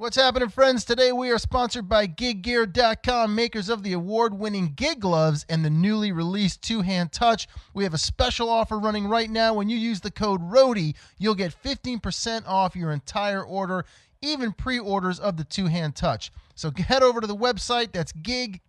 What's happening, friends? Today we are sponsored by GigGear.com, makers of the award-winning gig gloves and the newly released two-hand touch. We have a special offer running right now. When you use the code ROADIE, you'll get 15% off your entire order, even pre-orders of the two-hand touch. So head over to the website. That's gig-gear.com.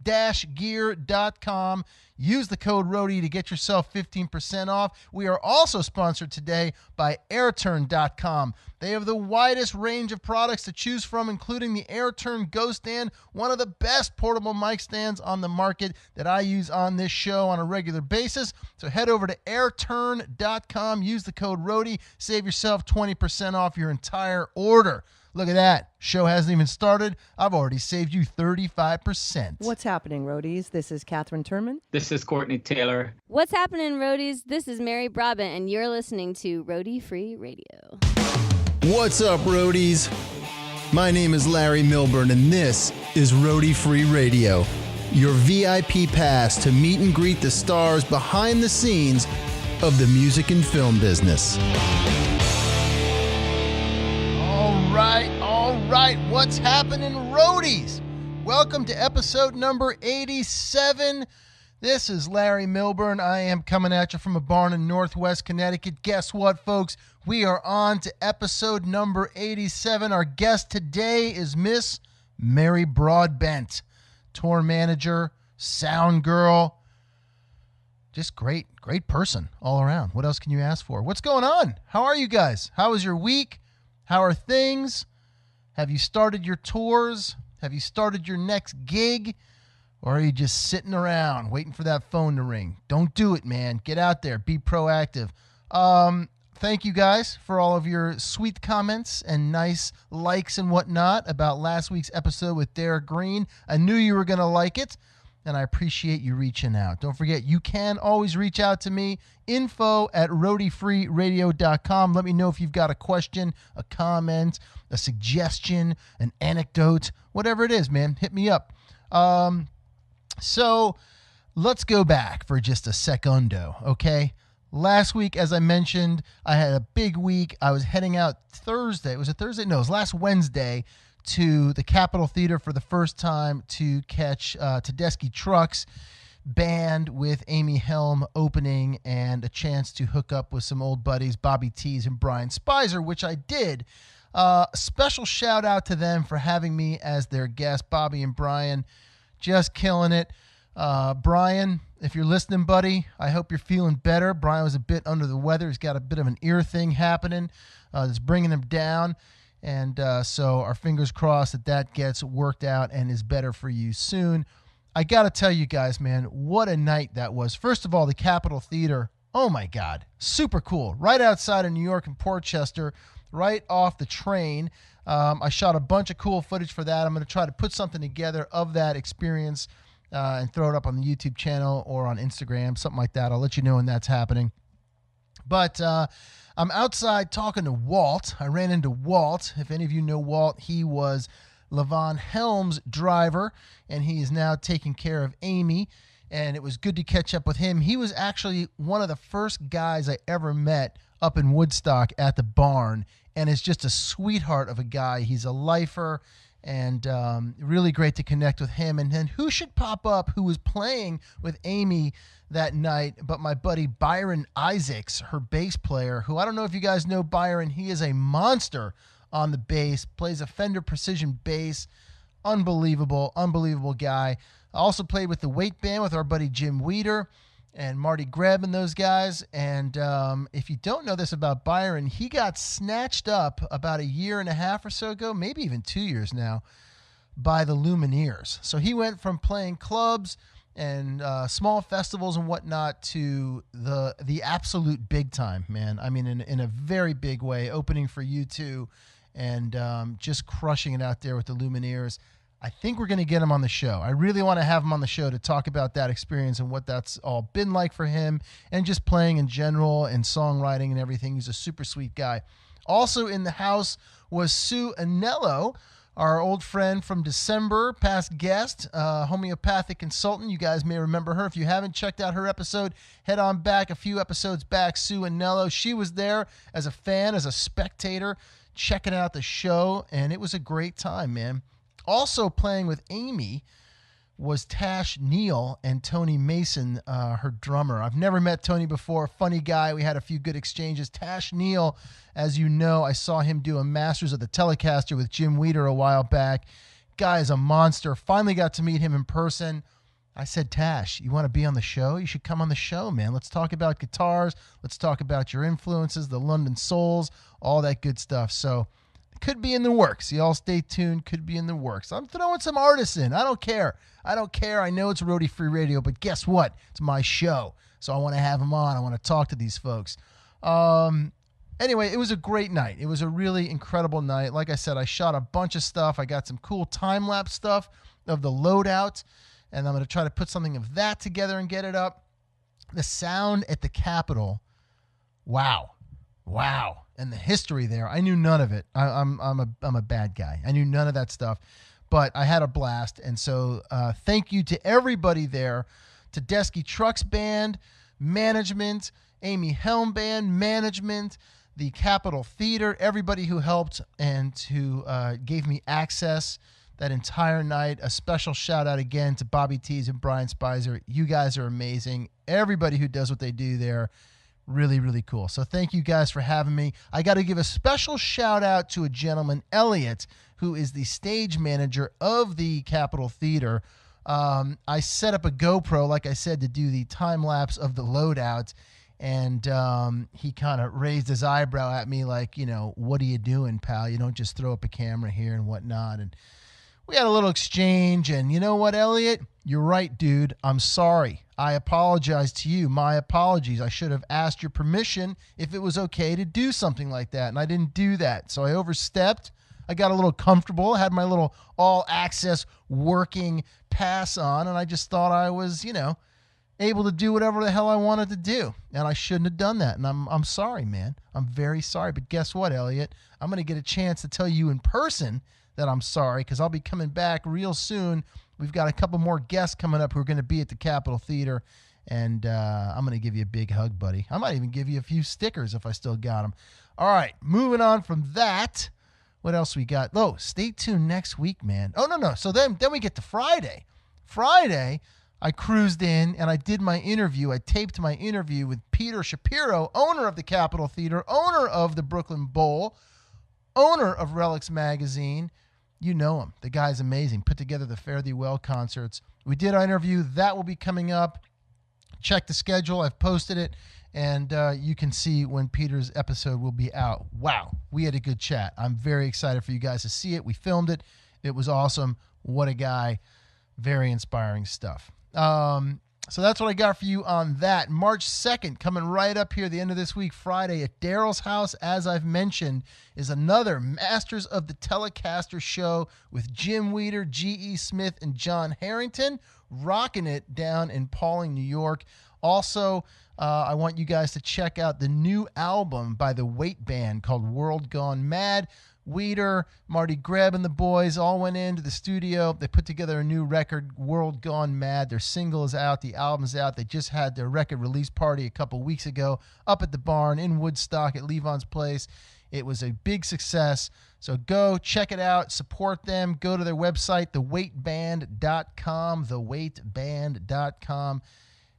Use the code ROADIE to get yourself 15% off. We are also sponsored today by airturn.com. They have the widest range of products to choose from, including the AirTurn Go Stand, one of the best portable mic stands on the market that I use on this show on a regular basis. So head over to airturn.com. Use the code ROADIE. Save yourself 20% off your entire order. Look at that. Show hasn't even started. I've already saved you 35%. What's happening, roadies? This is Catherine Turman. This is Courtney Taylor. What's happening, roadies? This is Mary Broadbent, and you're listening to Roadie Free Radio. What's up, roadies? My name is Larry Milburn, and this is Roadie Free Radio, your VIP pass to meet and greet the stars behind the scenes of the music and film business. All right. What's happening, roadies? Welcome to episode number 87. This is Larry Milburn. I am coming at you from a barn in Northwest Connecticut. Guess what, folks? We are on to episode number 87. Our guest today is Miss Mary Broadbent, tour manager, sound girl. Just great person all around. What else can you ask for? What's going on? How are you guys? How was your week? How are things? Have you started your tours? Have you started your next gig? Or are you just sitting around waiting for that phone to ring? Don't do it, man. Get out there. Be proactive. Thank you guys for all of your sweet comments and nice likes and whatnot about last week's episode with Derek Green. I knew you were going to like it, and I appreciate you reaching out. Don't forget, you can always reach out to me, info@roadiefreeradio.com. Let me know if you've got a question, a comment, a suggestion, an anecdote, whatever it is, man. Hit me up. So let's go back for just a secundo, okay? Last week, as I mentioned, I had a big week. I was heading out Thursday. Was it Thursday? No, it was last Wednesday to the Capitol Theater for the first time to catch Tedeschi Trucks band with Amy Helm opening and a chance to hook up with some old buddies, Bobby Tees and Brian Spicer, which I did. A special shout out to them for having me as their guest. Bobby and Brian, just killing it. Brian, if you're listening, buddy, I hope you're feeling better. Brian was a bit under the weather. He's got a bit of an ear thing happening that's bringing him down. And so our fingers crossed that gets worked out and is better for you soon. I got to tell you guys, man, what a night that was. First of all, the Capitol Theater, oh my God, super cool. Right outside of New York and Portchester, right off the train. I shot a bunch of cool footage for that. I'm going to try to put something together of that experience and throw it up on the YouTube channel or on Instagram, something like that. I'll let you know when that's happening. But I'm outside talking to Walt. I ran into Walt. If any of you know Walt, he was Levon Helm's driver, and he is now taking care of Amy, and it was good to catch up with him. He was actually one of the first guys I ever met up in Woodstock at the barn, and is just a sweetheart of a guy. He's a lifer, and really great to connect with him. And then who should pop up who was playing with Amy that night but my buddy Byron Isaacs, her bass player, who I don't know if you guys know Byron. He is a monster on the bass, plays a Fender Precision bass. Unbelievable guy. I also played with the Weight Band with our buddy Jim Weeder and Marty Greb and those guys. And if you don't know this about Byron, he got snatched up about a year and a half or so ago, maybe even 2 years now, by the Lumineers. So he went from playing clubs and small festivals and whatnot to the absolute big time, man. I mean, in a very big way, opening for U2 and just crushing it out there with the Lumineers. I think we're going to get him on the show. I really want to have him on the show to talk about that experience and what that's all been like for him and just playing in general and songwriting and everything. He's a super sweet guy. Also in the house was Sue Anello, our old friend from December, past guest, homeopathic consultant. You guys may remember her. If you haven't checked out her episode, head on back a few episodes back. Sue Anello, she was there as a fan, as a spectator, checking out the show, and it was a great time, man. Also playing with Amy was Tash Neal and Tony Mason, her drummer. I've never met Tony before. Funny guy. We had a few good exchanges. Tash Neal, as you know, I saw him do a Masters of the Telecaster with Jim Weeder a while back. Guy is a monster. Finally got to meet him in person. I said, Tash, you want to be on the show? You should come on the show, man. Let's talk about guitars. Let's talk about your influences, the London Souls, all that good stuff. So it could be in the works. Y'all stay tuned. Could be in the works. I'm throwing some artists in. I don't care. I know it's Roadie Free Radio, but guess what? It's my show. So I want to have them on. I want to talk to these folks. Anyway, it was a great night. It was a really incredible night. Like I said, I shot a bunch of stuff. I got some cool time-lapse stuff of the loadout, and I'm going to try to put something of that together and get it up. The sound at the Capitol, wow. And the history there, I knew none of it. I'm a bad guy. I knew none of that stuff, but I had a blast. And so thank you to everybody there, to Tedeschi Trucks Band, management, Amy Helm Band, management, the Capitol Theater, everybody who helped and who gave me access that entire night. A special shout out again to Bobby Tees and Brian Spicer. You guys are amazing. Everybody who does what they do there, really, really cool. So thank you guys for having me. I got to give a special shout out to a gentleman, Elliot, who is the stage manager of the Capitol Theater. I set up a GoPro, like I said, to do the time lapse of the loadout. And he kind of raised his eyebrow at me like, what are you doing, pal? You don't just throw up a camera here and whatnot. And we had a little exchange. And you know what, Elliot? You're right, dude. I'm sorry. I apologize to you. My apologies. I should have asked your permission if it was okay to do something like that. And I didn't do that. So I overstepped. I got a little comfortable. I had my little all-access working pass on. And I just thought I was, able to do whatever the hell I wanted to do. And I shouldn't have done that. And I'm sorry, man. I'm very sorry. But guess what, Elliot? I'm going to get a chance to tell you in person that I'm sorry, because I'll be coming back real soon. We've got a couple more guests coming up who are going to be at the Capitol Theater. And I'm going to give you a big hug, buddy. I might even give you a few stickers if I still got them. All right, moving on from that. What else we got? Oh, stay tuned next week, man. Oh, no. So then we get to Friday. Friday, I cruised in and I did my interview. I taped my interview with Peter Shapiro, owner of the Capitol Theater, owner of the Brooklyn Bowl, owner of Relics Magazine. You know him. The guy's amazing. Put together the Fare Thee Well concerts. We did our interview. That will be coming up. Check the schedule. I've posted it. And you can see when Peter's episode will be out. Wow. We had a good chat. I'm very excited for you guys to see it. We filmed it. It was awesome. What a guy. Very inspiring stuff. So that's what I got for you on that. March 2nd, coming right up here, the end of this week, Friday, at Daryl's house, as I've mentioned, is another Masters of the Telecaster show with Jim Weeder, G.E. Smith, and John Harrington, rocking it down in Pawling, New York. Also, I want you guys to check out the new album by the Weight Band called World Gone Mad. Weeder, Marty Greb, and the boys all went into the studio. They put together a new record, World Gone Mad. Their single is out. The album's out. They just had their record release party a couple weeks ago up at the barn in Woodstock at Levon's Place. It was a big success. So go check it out. Support them. Go to their website, theweightband.com, theweightband.com.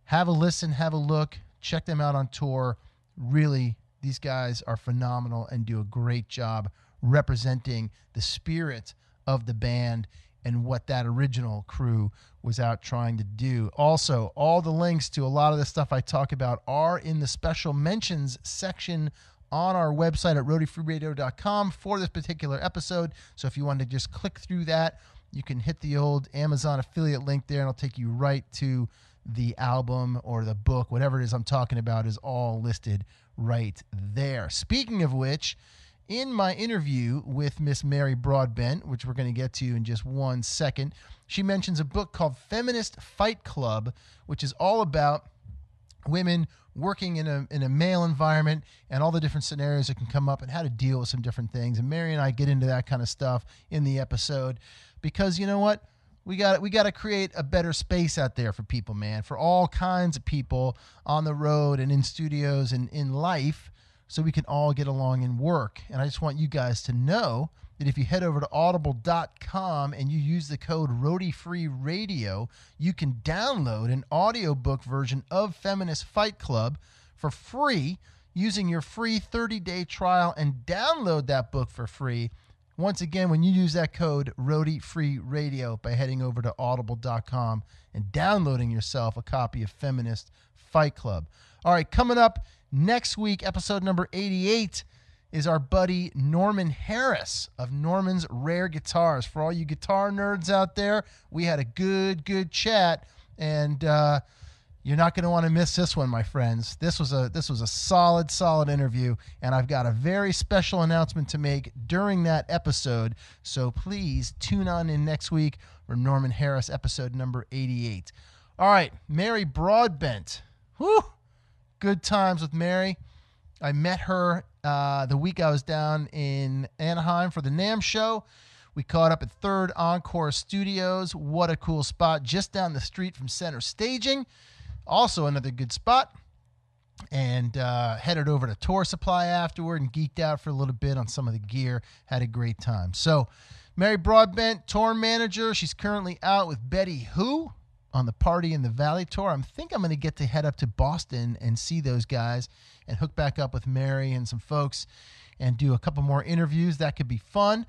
Have a listen. Have a look. Check them out on tour. Really, these guys are phenomenal and do a great job representing the spirit of the band and what that original crew was out trying to do. Also, all the links to a lot of the stuff I talk about are in the special mentions section on our website at roadiefreeradio.com for this particular episode. So if you want to just click through that, you can hit the old Amazon affiliate link there and it'll take you right to the album or the book. Whatever it is I'm talking about is all listed right there. Speaking of which, in my interview with Miss Mary Broadbent, which we're going to get to in just 1 second, she mentions a book called Feminist Fight Club, which is all about women working in a male environment and all the different scenarios that can come up and how to deal with some different things. And Mary and I get into that kind of stuff in the episode because, you know what? We got to create a better space out there for people, man, for all kinds of people on the road and in studios and in life, so we can all get along and work. And I just want you guys to know that if you head over to audible.com and you use the code ROADYFreeRadio, you can download an audiobook version of Feminist Fight Club for free using your free 30-day trial, and download that book for free. Once again, when you use that code ROADYFreeRadio by heading over to audible.com and downloading yourself a copy of Feminist Fight Club. All right, coming up next week, episode number 88, is our buddy Norman Harris of Norman's Rare Guitars. For all you guitar nerds out there, we had a good chat, and you're not going to want to miss this one, my friends. This was a solid interview, and I've got a very special announcement to make during that episode. So please tune on in next week for Norman Harris, episode number 88. All right, Mary Broadbent. Whew, good times with Mary. I met her the week I was down in Anaheim for the NAMM show. We caught up at Third Encore Studios. What a cool spot, just down the street from Center Staging. Also another good spot. And headed over to Tour Supply afterward and geeked out for a little bit on some of the gear. Had a great time. So Mary Broadbent, tour manager. She's currently out with Betty Who on the Party in the Valley tour. I think I'm going to get to head up to Boston and see those guys and hook back up with Mary and some folks and do a couple more interviews. That could be fun.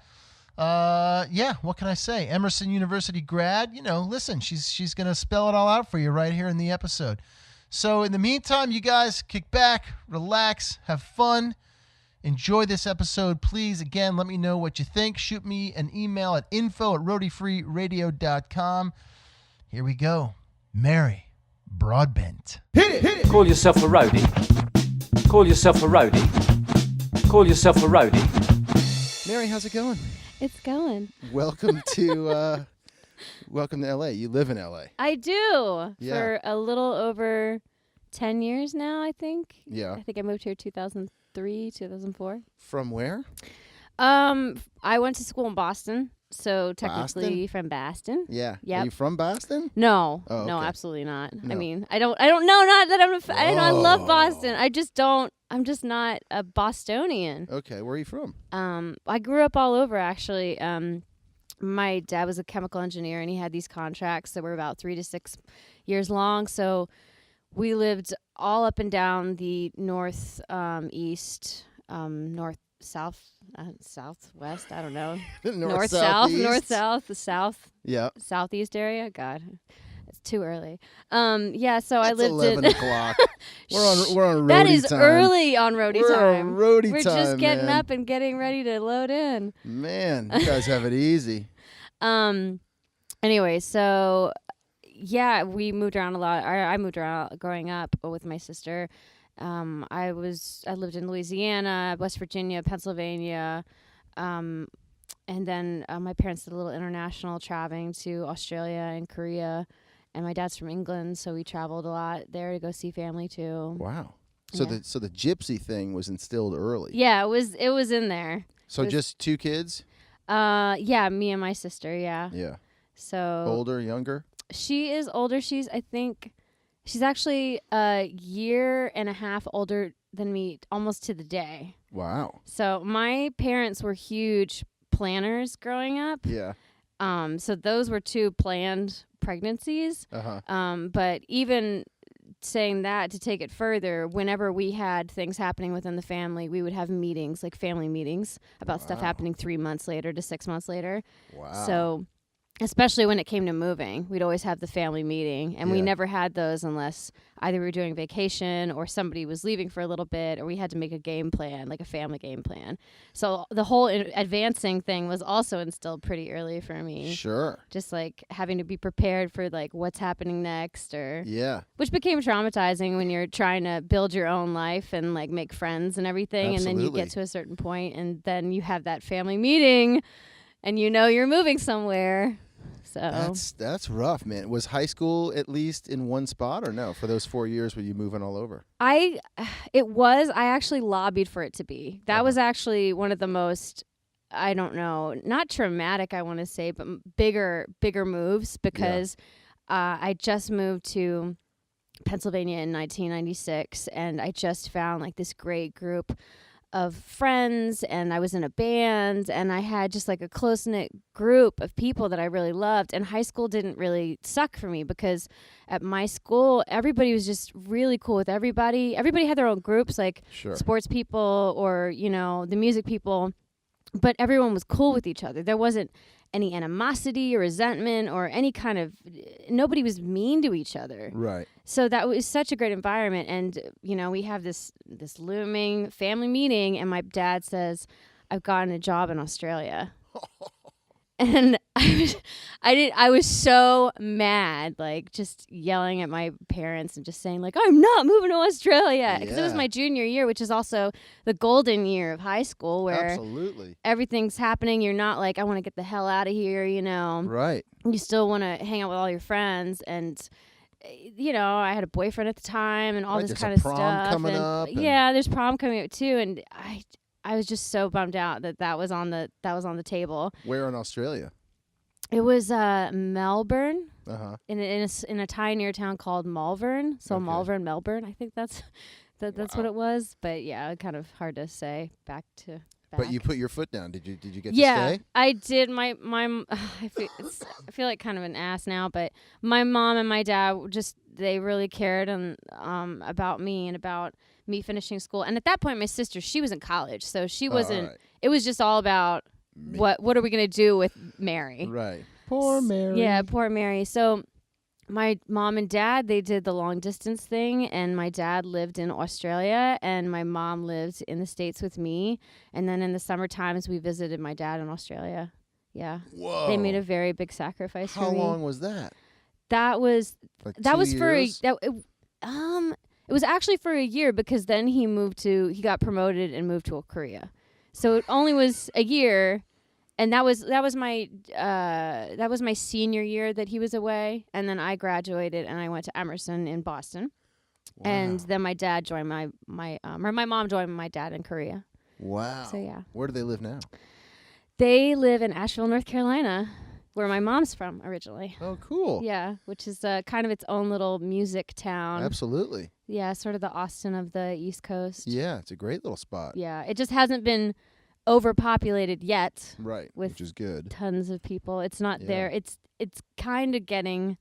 Yeah, what can I say? Emerson University grad, listen, she's going to spell it all out for you right here in the episode. So in the meantime, you guys kick back, relax, have fun, enjoy this episode. Please, again, let me know what you think. Shoot me an email at info@roadifreeradio.com. Here we go. Mary Broadbent. Hit it. Call yourself a roadie. Call yourself a roadie. Call yourself a roadie. Mary, how's it going? It's going. Welcome to LA. You live in LA. I do. Yeah. For a little over 10 years now, I think. Yeah. I think I moved here 2003, 2004. From where? I went to school in Boston, so technically from Boston. Yeah. Yep. Are you from Boston? No. Oh, No, okay. absolutely not. No. I mean, I don't know, not that I love Boston. I'm just not a Bostonian. Okay. Where are you from? I grew up all over, actually. My dad was a chemical engineer, and he had these contracts that were about 3 to 6 years long. So we lived all up and down the north, east, north, south, southwest. I don't know. North, south, the south, Yeah. southeast area. God, it's too early. Yeah. So I lived 11 in. o'clock. We're on roadie That is time. early on roadie We're time. on roadie We're time, just getting man. up and getting ready to load in. Man, you guys have it easy. Anyway, so yeah, we moved around a lot. I moved around growing up with my sister. I lived in Louisiana, West Virginia, Pennsylvania, and then my parents did a little international traveling to Australia and Korea. And my dad's from England, so we traveled a lot there to go see family too. Wow. So Yeah. the gypsy thing was instilled early. Yeah, it was in there. So just 2 kids? Yeah, me and my sister. Yeah. Yeah. So Older, younger? she is older. She's actually a year and a half older than me, almost to the day. Wow. So my parents were huge planners growing up. Yeah. So those were 2 planned pregnancies. Uh-huh. But even saying that, to take it further, whenever we had things happening within the family, we would have meetings, like family meetings, about stuff happening 3 months later to 6 months later. Wow. So especially when it came to moving, we'd always have the family meeting, and we Yeah. never had those unless either we were doing vacation or somebody was leaving for a little bit, or we had to make a game plan, like a family game plan. So the whole advancing thing was also instilled pretty early for me. Sure. Just like having to be prepared for like what's happening next, or Yeah. which became traumatizing when you're trying to build your own life and like make friends and everything. And then you Absolutely. get to a certain point, and then you have that family meeting and you're moving somewhere. So That's rough, man. Was high school at least in one spot, or no? For those 4 years, were you moving all over? I actually lobbied for it to be. That was actually one of the most, I don't know, not traumatic, I want to say, but bigger moves, because I just moved to Pennsylvania in 1996, and I just found like this great group of friends, and I was in a band, and I had just like a close-knit group of people that I really loved. And high school didn't really suck for me because at my school everybody was just really cool with everybody. Everybody had their own groups, like Sure. sports people or the music people, but everyone was cool with each other. There wasn't any animosity or resentment or any kind of, nobody was mean to each other. Right. So that was such a great environment. And, we have this looming family meeting, and my dad says, I've gotten a job in Australia. And I was so mad, like just yelling at my parents and just saying like, I'm not moving to Australia. Because it was Yeah. my junior year, which is also the golden year of high school where Absolutely. everything's happening. You're not like, I want to get the hell out of here, Right. You still want to hang out with all your friends. And, I had a boyfriend at the time and all Right, this there's kind a of prom stuff. coming and up and- yeah, there's prom coming up too. And I was just so bummed out that was on the table. Where in Australia? It was Melbourne, Uh-huh. in a tinier town called Malvern. So Okay. Malvern, Melbourne. I think that's what it was. But yeah, kind of hard to say. Back. But you put your foot down. Did you get Yeah, to stay? I did. I feel like kind of an ass now, but my mom and my dad they really cared about me and about me finishing school. And at that point, my sister, she was in college, so she wasn't. right. It was just all about Me. what are we gonna do with Mary? Right. Poor Mary. Yeah, poor Mary. So my mom and dad, they did the long distance thing, and my dad lived in Australia and my mom lived in the States with me. And then in the summer times, we visited my dad in Australia. Yeah. Whoa. They made a very big sacrifice How for me. long was that? That was Like that 2 was years? it was actually for a year because then he got promoted and moved to Korea. So it only was a year. And that was my senior year that he was away, and then I graduated and I went to Emerson in Boston, and Wow. then my dad joined my mom joined my dad in Korea. Wow. So yeah, Where do they live now? they live in Asheville, North Carolina, where my mom's from originally. Oh, cool. Yeah, which is kind of its own little music town. Absolutely. Yeah, sort of the Austin of the East Coast. Yeah, it's a great little spot. Yeah, it just hasn't been overpopulated yet. Right, With which is good. Tons of people. It's not Yeah. there. It's kind of getting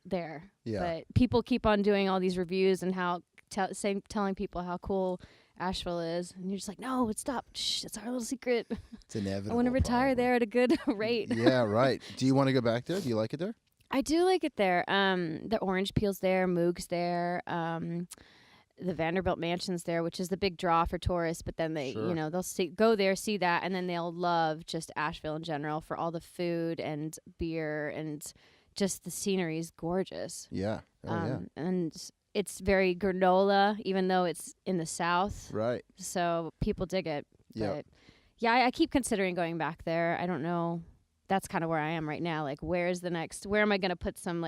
there. Yeah. But people keep on doing all these reviews and how telling people how cool Asheville is, and you're just like, no, stop. Shh, it's our little secret. It's inevitable. I want to retire probably. there at a good rate. Yeah, right. Do you want to go back there? Do you like it there? I do like it there. The orange peel's there, Moog's there. The Vanderbilt Mansion's there, which is the big draw for tourists. But then they, Sure. they'll go there, see that, and then they'll love just Asheville in general for all the food and beer, and just the scenery is gorgeous. Yeah. Oh, yeah. And it's very granola, even though it's in the South. Right. So people dig it. Yep. But yeah, I keep considering going back there. I don't know. That's kind of where I am right now. Like, where am I going to put some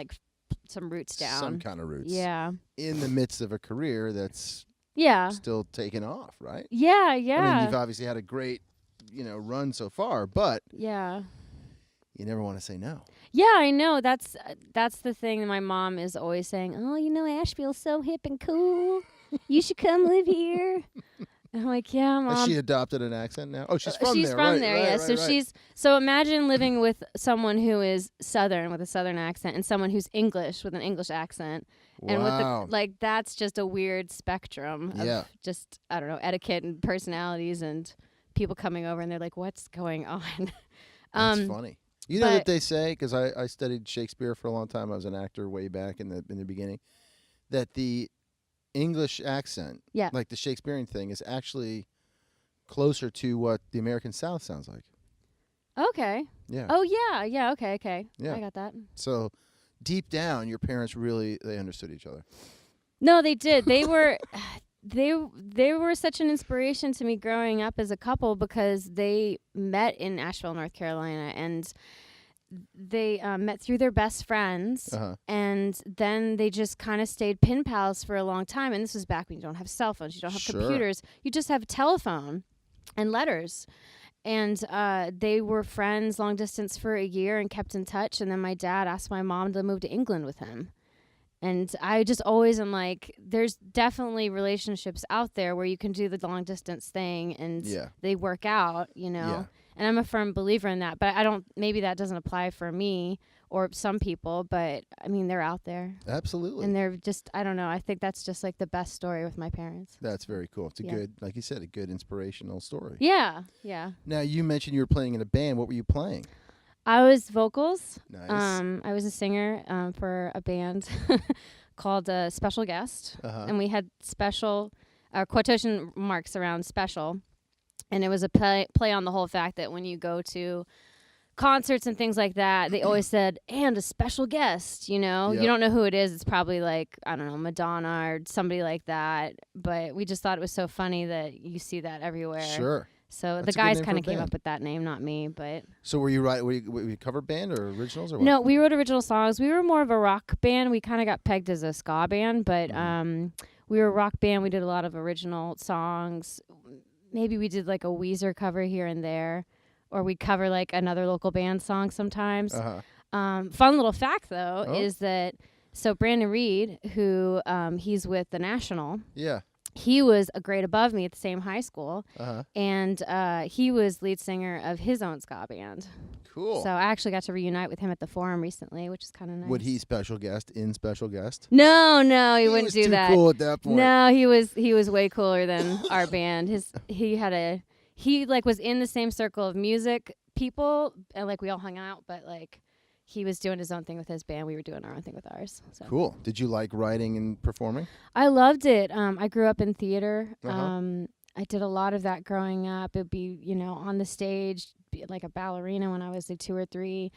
roots down? Some kind of roots. Yeah. In the midst of a career that's Yeah. still taking off, right? Yeah, yeah. I mean, you've obviously had a great, run so far, but Yeah. you never want to say no. Yeah, I know. That's the thing that my mom is always saying. Oh, Asheville's so hip and cool. You should come live here. And I'm like, yeah, Mom. Has she adopted an accent now? Oh, she's from there. She's from right, there, right, yeah. right, right. So imagine living with someone who is Southern with a Southern accent and someone who's English with an English accent. And Wow. with that's just a weird spectrum of Yeah. just, I don't know, etiquette and personalities and people coming over and they're like, what's going on? That's funny. You know but- what they say, because I studied Shakespeare for a long time. I was an actor way back in the beginning, that the English accent, Yeah. like the Shakespearean thing, is actually closer to what the American South sounds like. Okay. Yeah. Oh, yeah. Yeah. Okay. Yeah. I got that. So deep down, your parents they understood each other. No, they did. They were they were such an inspiration to me growing up as a couple because they met in Asheville, North Carolina, and they met through their best friends, Uh-huh. and then they just kind of stayed pen pals for a long time. And this was back when you don't have cell phones, you don't have Sure. computers, you just have telephone and letters. And they were friends long distance for a year and kept in touch. And then my dad asked my mom to move to England with him. And I just always am like, there's definitely relationships out there where you can do the long distance thing and they work out, you know. Yeah. And I'm a firm believer in that. But maybe that doesn't apply for me or some people, but I mean, they're out there. Absolutely. And they're just, I don't know. I think that's just like the best story with my parents. That's very cool. It's a good, like you said, a good inspirational story. Yeah. Yeah. Now, you mentioned you were playing in a band. What were you playing? I was vocals. Nice. I was a singer for a band called Special Guest. And we had special quotation marks around special. And it was a play on the whole fact that when you go to concerts and things like that, they always said, and a special guest, you know? Yep. You don't know who it is. It's probably like, I don't know, Madonna or somebody like that. But we just thought it was so funny that you see that everywhere. Sure. So That's the a good guys name kind for of a came band. up with that name, not me. But So were you a cover band or originals or what? no, we wrote original songs. We were more of a rock band. We kind of got pegged as a ska band, but we were a rock band. We did a lot of original songs. Maybe we did like a Weezer cover here and there, or we'd cover like another local band song sometimes. Fun little fact though is that Brandon Reed, who he's with the National. Yeah. He was a grade above me at the same high school, and he was lead singer of his own ska band. Cool. So I actually got to reunite with him at the Forum recently, which is kind of nice. Would he special guest? No, he wouldn't was do too that. cool at that point. No, he was way cooler than our band. He like was in the same circle of music people, and like we all hung out, but like he was doing his own thing with his band. We were doing our own thing with ours. So. Cool. Did you like writing and performing? I loved it. I grew up in theater. I did a lot of that growing up. It'd be, you know, on the stage, be like a ballerina when I was like 2 or 3.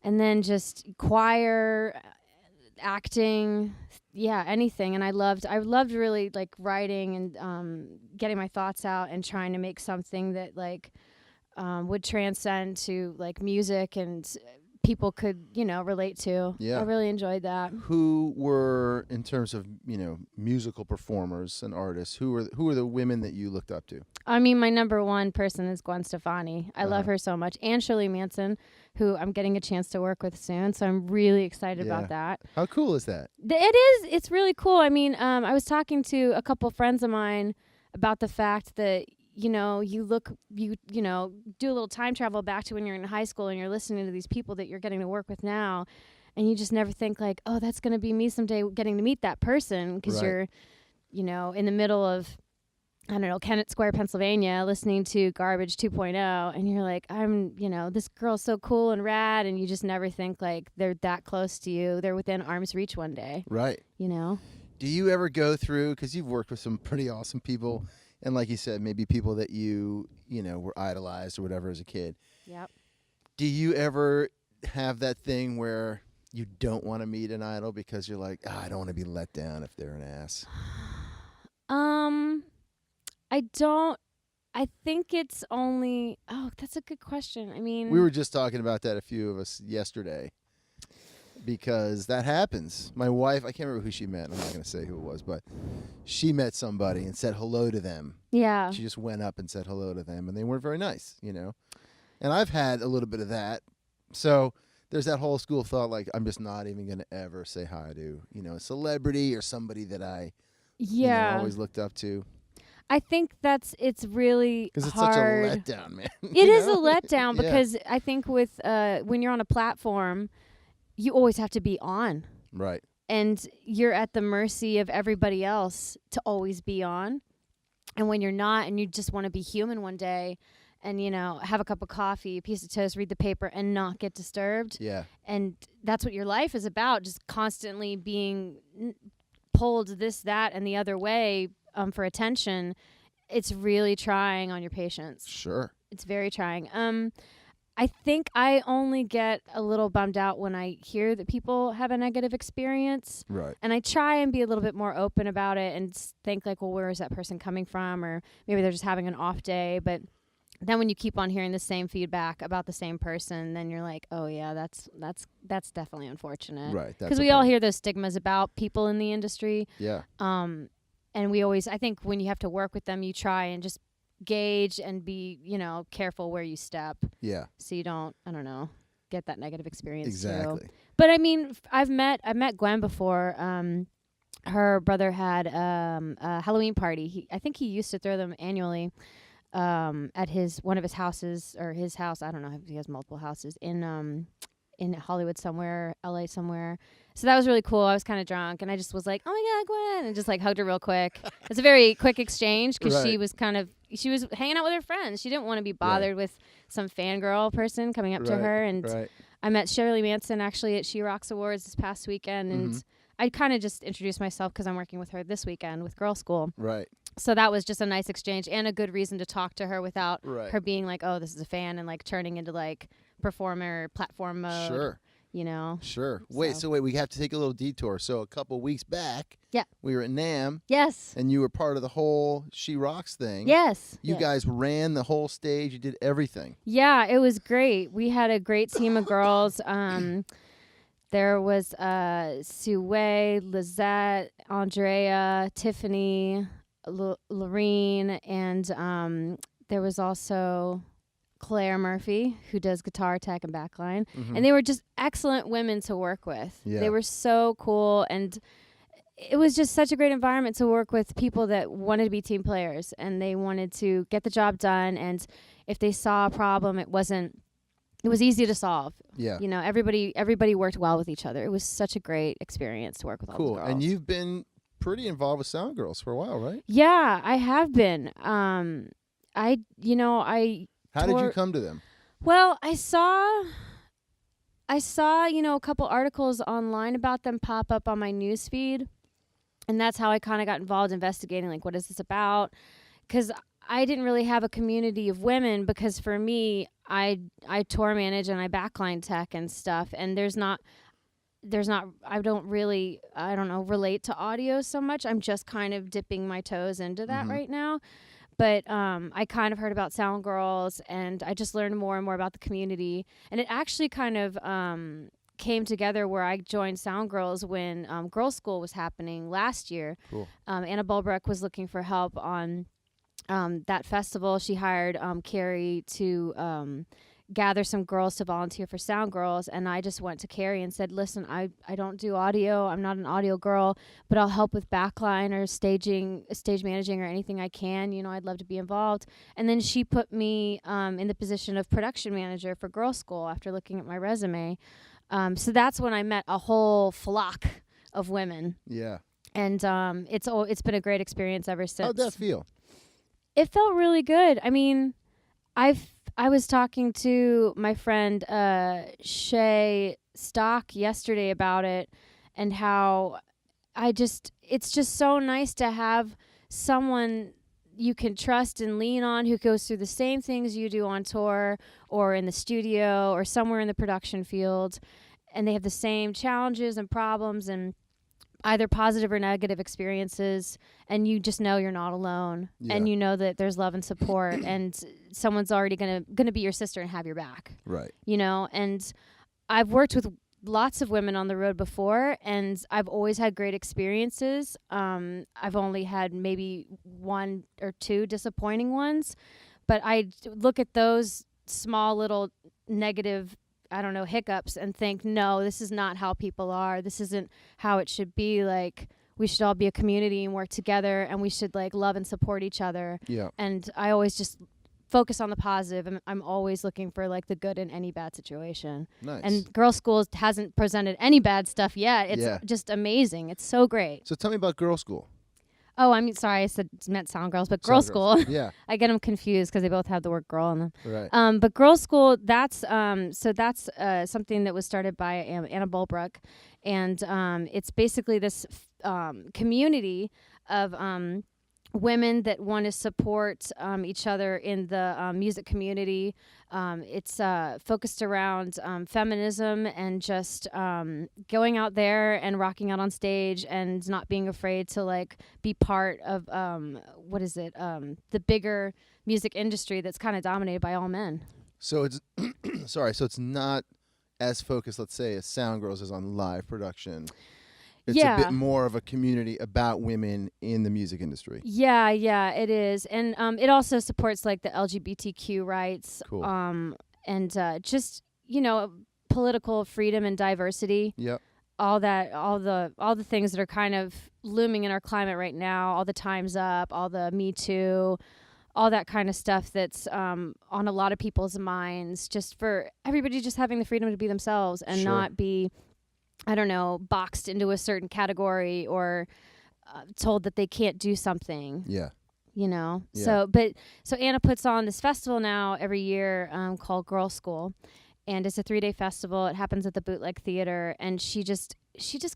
And then just choir, acting, anything. And I loved really like writing and getting my thoughts out and trying to make something that like would transcend to like music and people could, you know, relate to. Yeah. I really enjoyed that. Who were, in terms of, you know, musical performers and artists, who were the women that you looked up to? I mean, my number one person is Gwen Stefani. I love her so much. And Shirley Manson, who I'm getting a chance to work with soon. So I'm really excited about that. How cool is that? It's really cool. I mean, I was talking to a couple friends of mine about the fact that, you know, you know, do a little time travel back to when you're in high school and you're listening to these people that you're getting to work with now. And you just never think like, oh, that's going to be me someday getting to meet that person because you're, you know, in the middle of, I don't know, Kennett Square, Pennsylvania, listening to Garbage 2.0. And you're like, you know, this girl's so cool and rad. And you just never think like they're that close to you. They're within arm's reach one day. Right. You know? Do you ever go through, because you've worked with some pretty awesome people, and like you said, maybe people that you know, were idolized or whatever as a kid. Yep. Do you ever have that thing where you don't want to meet an idol because you're like, I don't want to be let down if they're an ass? I don't. I think it's only. Oh, that's a good question. I mean, We were just talking about that, a few of us, yesterday, because that happens. My wife, I can't remember who she met. I'm not going to say who it was, but she met somebody and said hello to them. Yeah. She just went up and said hello to them, and they weren't very nice, you know. And I've had a little bit of that. So there's that whole school of thought, like, I'm just not even going to ever say hi to, you know, a celebrity or somebody that I you know, always looked up to. I think it's really Because it's hard. such a letdown, man. It is a letdown because I think with when you're on a platform, you always have to be on. Right. And you're at the mercy of everybody else to always be on. And when you're not and you just want to be human one day and, you know, have a cup of coffee, a piece of toast, read the paper, and not get disturbed. Yeah. And that's what your life is about, just constantly being pulled this, that, and the other way for attention. It's really trying on your patience. Sure. It's very trying. I think I only get a little bummed out when I hear that people have a negative experience. Right. And I try and be a little bit more open about it and think like, well, where is that person coming from? Or maybe they're just having an off day. But then when you keep on hearing the same feedback about the same person, then you're like, oh yeah, that's definitely unfortunate. Right. Because we all hear those stigmas about people in the industry. Yeah. And we always, I think when you have to work with them, you try and just gauge and be, you know, careful where you step. Yeah. So you don't, I don't know, get that negative experience Exactly. too. But I mean, I've met Gwen before. Her brother had a Halloween party. I think he used to throw them annually at one of his houses, or his house. I don't know if he has multiple houses in Hollywood somewhere, LA somewhere. So that was really cool. I was kind of drunk, and I just was like, "Oh my God, Gwen!" and just like hugged her real quick. It's a very quick exchange because she was hanging out with her friends. She didn't want to be bothered with some fangirl person coming up to her. And I met Shirley Manson actually at She Rocks Awards this past weekend, and I kind of just introduced myself because I'm working with her this weekend with Girl School. Right. So that was just a nice exchange and a good reason to talk to her without her being like, "Oh, this is a fan," and like turning into like performer platform mode. Sure. You know. Sure. Wait, we have to take a little detour. So a couple weeks back, we were at NAMM. Yes. And you were part of the whole She Rocks thing. Yes. You guys ran the whole stage. You did everything. Yeah, it was great. We had a great team of girls. There was Sue, Lizette, Andrea, Tiffany, Lorene, and there was also Claire Murphy, who does guitar tech and backline. And they were just excellent women to work with. Yeah. They were so cool, and it was just such a great environment to work with people that wanted to be team players, and they wanted to get the job done. And if they saw a problem, it was easy to solve. Yeah. You know, everybody worked well with each other. It was such a great experience to work with all the girls. Cool. And you've been pretty involved with Sound Girls for a while, right? Yeah, I have been. How did you come to them? Well, I saw, a couple articles online about them pop up on my news feed, and that's how I kind of got involved investigating, like, what is this about? Because I didn't really have a community of women, because for me, I tour manage and I backline tech and stuff, and I don't relate to audio so much. I'm just kind of dipping my toes into that right now. But I kind of heard about Sound Girls, and I just learned more and more about the community. And it actually kind of came together where I joined Sound Girls when Girl School was happening last year. Cool. Anna Bulbrook was looking for help on that festival. She hired Carrie to gather some girls to volunteer for Sound Girls, and I just went to Carrie and said, "Listen, I don't do audio. I'm not an audio girl, but I'll help with backline or stage managing or anything I can. I'd love to be involved." And then she put me in the position of production manager for Girl School after looking at my resume. So that's when I met a whole flock of women. Yeah. And it's been a great experience ever since. How'd that feel? It felt really good. I mean, I was talking to my friend Shay Stock yesterday about it, and how it's just so nice to have someone you can trust and lean on who goes through the same things you do on tour or in the studio or somewhere in the production field, and they have the same challenges and problems and either positive or negative experiences, and you just know you're not alone, and you know that there's love and support, and someone's already gonna be your sister and have your back. Right. And I've worked with lots of women on the road before, and I've always had great experiences. I've only had maybe one or two disappointing ones, but I look at those small little negative hiccups and think, no, this is not how people are. This isn't how it should be. Like, we should all be a community and work together, and we should like love and support each other. Yeah. And I always just focus on the positive, and I'm always looking for like the good in any bad situation. Nice. And Girl School hasn't presented any bad stuff yet. It's just amazing. It's so great. So tell me about Girl School. Oh, I mean, sorry, I meant Sound Girls, but Girl School. Yeah. I get them confused because they both have the word girl in them. Right. But Girl School, that's something that was started by Anna Bulbrook, and it's basically this community of women that want to support each other in the music community. It's focused around feminism and just going out there and rocking out on stage and not being afraid to like be part of the bigger music industry that's kind of dominated by all men. So it's so it's not as focused, let's say, as Sound Girls is on live production. It's a bit more of a community about women in the music industry. Yeah, it is. And it also supports like the LGBTQ rights. Cool. And just, political freedom and diversity. Yep. All the things that are kind of looming in our climate right now, all the Time's Up, all the Me Too, all that kind of stuff that's on a lot of people's minds, just for everybody just having the freedom to be themselves and Sure. not be, I don't know, boxed into a certain category or told that they can't do something. Yeah. You know? Yeah. So Anna puts on this festival now every year called Girl School. And it's a 3-day festival. It happens at the Bootleg Theater, and she just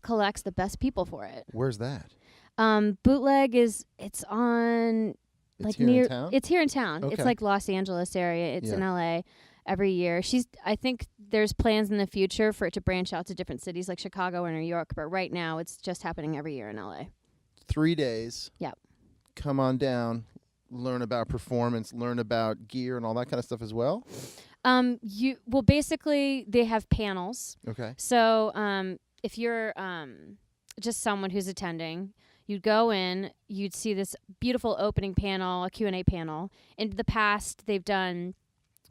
collects the best people for it. Where's that? Bootleg it's on It's like here near. in town? It's here in town. Okay. It's like Los Angeles area. It's in Yeah. LA every year. I think there's plans in the future for it to branch out to different cities like Chicago or New York, but right now it's just happening every year in LA. 3 days. Yep. Come on down. Learn about performance. Learn about gear and all that kind of stuff as well. Basically they have panels. Okay. So if you're just someone who's attending, you'd go in, you'd see this beautiful opening panel, a Q&A panel. In the past, they've done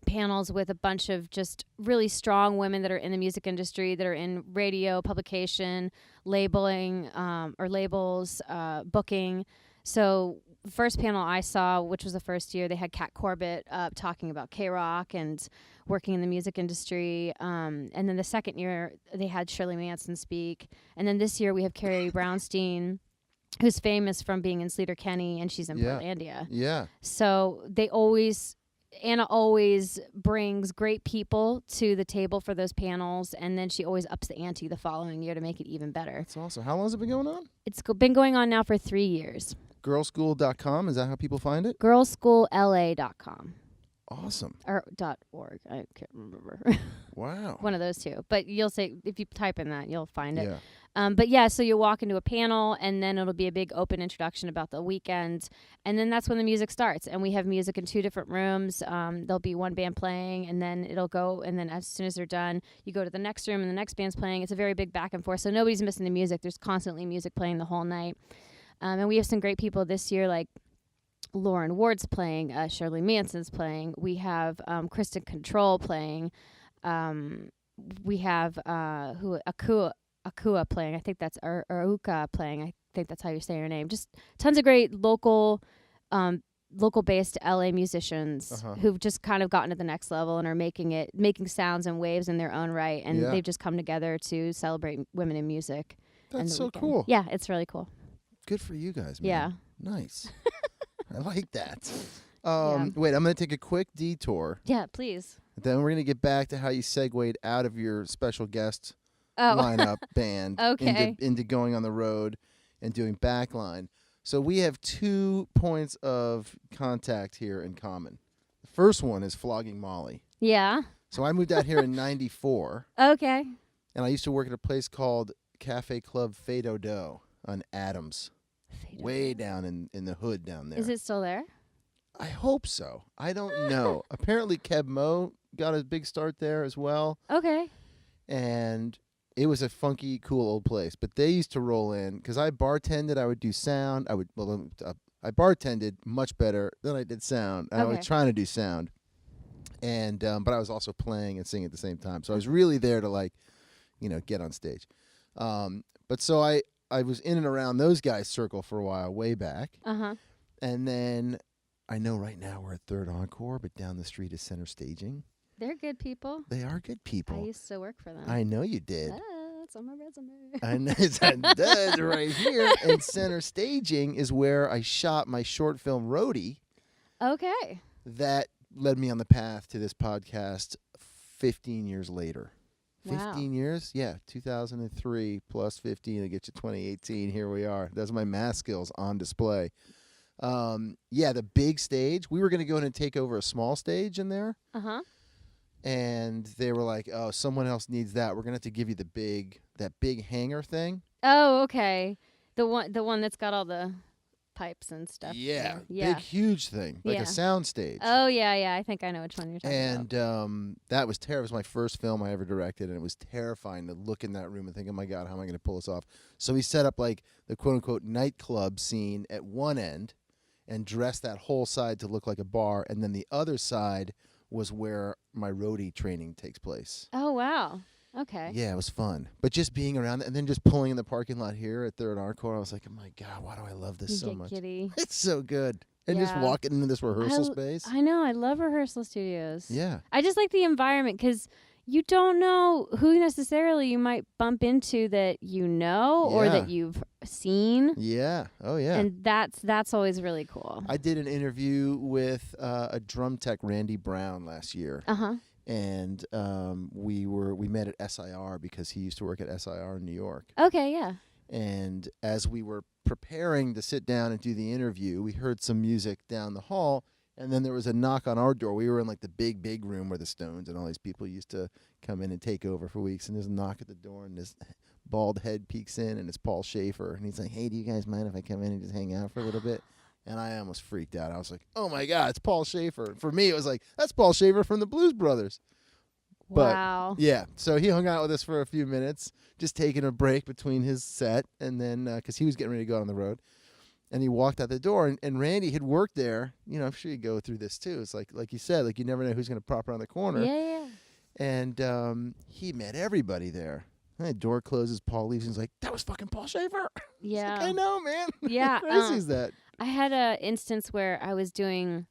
panels with a bunch of just really strong women that are in the music industry, that are in radio, publication, labeling, or labels, booking. So the first panel I saw, which was the first year, they had Kat Corbett talking about K-Rock and working in the music industry. And then the second year, they had Shirley Manson speak. And then this year, we have Carrie Brownstein, who's famous from being in Sleater Kenny, and she's in Portlandia. Yeah. So Anna always brings great people to the table for those panels, and then she always ups the ante the following year to make it even better. That's awesome. How long has it been going on? It's been going on now for 3 years. Girlschool.com. Is that how people find it? GirlschoolLA.com. Awesome. Or .org. I can't remember. Wow. One of those two. But you'll say, if you type in that, you'll find it. Yeah. So you walk into a panel, and then it'll be a big open introduction about the weekend. And then that's when the music starts. And we have music in 2 different rooms. There'll be one band playing, and then it'll go. And then as soon as they're done, you go to the next room, and the next band's playing. It's a very big back and forth. So nobody's missing the music. There's constantly music playing the whole night. And we have some great people this year, like Lauren Ward's playing, Shirley Manson's playing. We have Kristen Control playing. We have Akua playing. I think that's Uka playing. I think that's how you say her name. Just tons of great local-based LA musicians who've just kind of gotten to the next level and are making sounds and waves in their own right. And they've just come together to celebrate women in music. That's so cool. Yeah, it's really cool. Good for you guys, man. Yeah. Nice. I like that. Yeah. Wait, I'm going to take a quick detour. Yeah, please. Then we're going to get back to how you segued out of your special guest lineup band Okay. into going on the road and doing Backline. So we have 2 points of contact here in common. The first one is flogging Molly. Yeah. So I moved out here in 94, Okay. and I used to work at a place called Cafe Club Fado Dough on Adams, way down in the hood down there. Is it still there? I hope so. I don't know. Apparently Keb Mo got a big start there as well. Okay. And it was a funky, cool old place. But they used to roll in, because I bartended, I would do sound. I bartended much better than I did sound. I was trying to do sound. And but I was also playing and singing at the same time. So I was really there to get on stage. But so I was in and around those guys' circle for a while, way back. Uh-huh. And then I know right now we're at Third Encore, but down the street is Center Staging. They're good people. They are good people. I used to work for them. I know you did. It's on my resume. I know that's right here. And Center Staging is where I shot my short film Roadie. Okay. That led me on the path to this podcast 15 years later. Wow. 15 years? Yeah, 2003 plus 15 to get you 2018. Here we are. That's my math skills on display. The big stage. We were going to go in and take over a small stage in there. Uh-huh. And they were like, "Oh, someone else needs that. We're going to have to give you that big hangar thing." Oh, okay. The one that's got all the pipes and stuff. Yeah. Yeah. Big, huge thing. Like a sound stage. Oh, yeah. I think I know which one you're talking about. And that was terrible. It was my first film I ever directed, and it was terrifying to look in that room and think, oh, my God, how am I going to pull this off? So we set up like the quote-unquote nightclub scene at one end and dressed that whole side to look like a bar, and then the other side was where my roadie training takes place. Oh, wow. Okay. Yeah, it was fun. But just being around and then just pulling in the parking lot here at Third Encore, I was like, oh my God, why do I love this You so get much? giddy. It's so good. And just Yeah. walking into this rehearsal space. I know. I love rehearsal studios. Yeah. I just like the environment because you don't know who necessarily you might bump into that you know or Yeah. that you've seen. Yeah. Oh, yeah. And that's always really cool. I did an interview with a drum tech, Randy Brown, last year. Uh-huh. And we met at SIR because he used to work at SIR in New York. Okay, yeah. And as we were preparing to sit down and do the interview, we heard some music down the hall, and then there was a knock on our door. We were in like the big room where the Stones and all these people used to come in and take over for weeks. And there's a knock at the door, and this bald head peeks in, and it's Paul Schaefer. And he's like, hey, do you guys mind if I come in and just hang out for a little bit? And I almost freaked out. I was like, oh, my God, it's Paul Schaefer. For me, it was like, that's Paul Schaefer from the Blues Brothers. But, wow. yeah, so he hung out with us for a few minutes, just taking a break between his set, and then because he was getting ready to go on the road. And he walked out the door, and Randy had worked there. You know, I'm sure you go through this, too. It's like you said, like you never know who's going to pop around the corner. Yeah. And he met everybody there. And the door closes, Paul leaves, and he's like, that was fucking Paul Schaefer. Yeah. Like, I know, man. Yeah. How crazy is that? I had a instance where I was doing,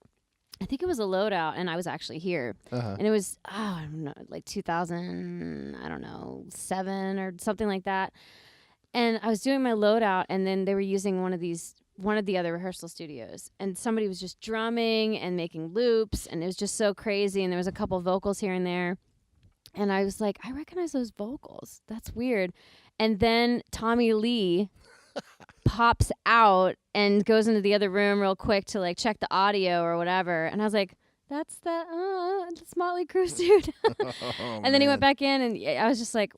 I think it was a loadout, and I was actually here. Uh-huh. And it was, I don't know, like 2007 or something like that. And I was doing my loadout, and then they were using one of the other rehearsal studios. And somebody was just drumming and making loops, and it was just so crazy. And there was a couple vocals here and there. And I was like, I recognize those vocals. That's weird. And then Tommy Lee pops out and goes into the other room real quick to like check the audio or whatever. And I was like, that's Motley Crue dude. And then he went back in, and I was just like,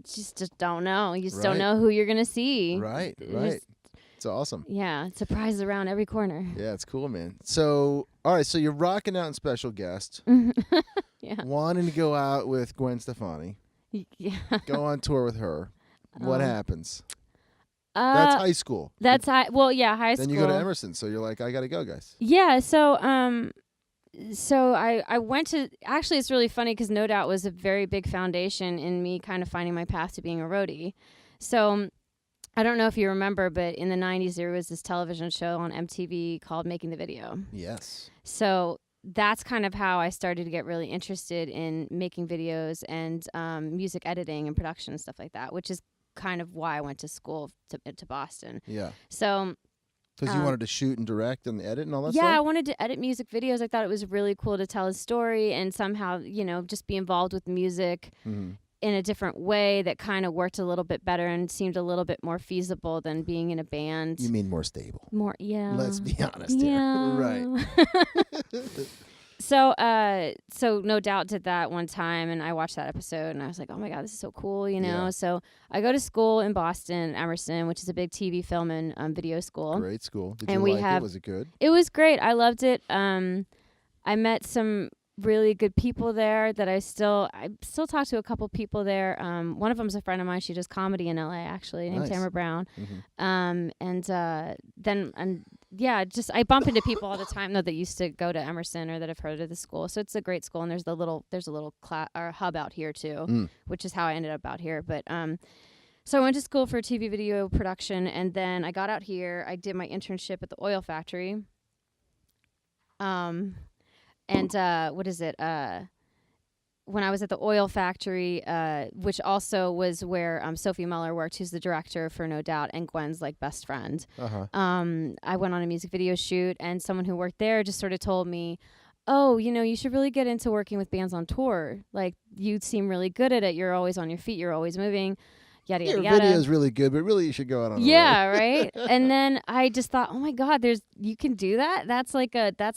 just don't know. You just don't know who you're gonna see. Right. It's awesome. Yeah, surprises around every corner. Yeah, it's cool, man. So, all right, so you're rocking out in Special Guest. Yeah. Wanting to go out with Gwen Stefani. Yeah. Go on tour with her. What happens? That's high school. High school. Then you go to Emerson, so you're like, I gotta go, guys. Yeah, so I went to, actually it's really funny because No Doubt was a very big foundation in me kind of finding my path to being a roadie. So I don't know if you remember, but in the 90s there was this television show on MTV called Making the Video. Yes. So that's kind of how I started to get really interested in making videos and music editing and production and stuff like that, which is kind of why I went to school to Boston. Yeah. So because you wanted to shoot and direct and edit and all that stuff? Yeah, I wanted to edit music videos. I thought it was really cool to tell a story and somehow, just be involved with music in a different way that kind of worked a little bit better and seemed a little bit more feasible than being in a band. You mean more stable? More, yeah. Let's be honest here. Yeah. Right. So No Doubt did that one time, and I watched that episode, and I was like, oh my God, this is so cool, Yeah. So I go to school in Boston, Emerson, which is a big TV, film, and video school. Great school. Did And you we like have- it? Was it good? It was great. I loved it. I met some really good people there that I still talk to a couple people there. One of them's a friend of mine. She does comedy in LA, actually, named Nice. Tamara Brown. Mm-hmm. I bump into people all the time though that used to go to Emerson or that have heard of the school. So it's a great school, and there's a little or hub out here too, which is how I ended up out here. But so I went to school for TV video production, and then I got out here. I did my internship at the oil factory. When I was at the oil factory, which also was where Sophie Muller worked, who's the director for No Doubt and Gwen's like best friend. Uh-huh. I went on a music video shoot, and someone who worked there just sort of told me, oh, you should really get into working with bands on tour. Like, you seem really good at it. You're always on your feet. You're always moving. Yada, yada, Your yada. video is really good, but really you should go out on a Yeah, road. right. And then I just thought, oh my God, you can do that. That's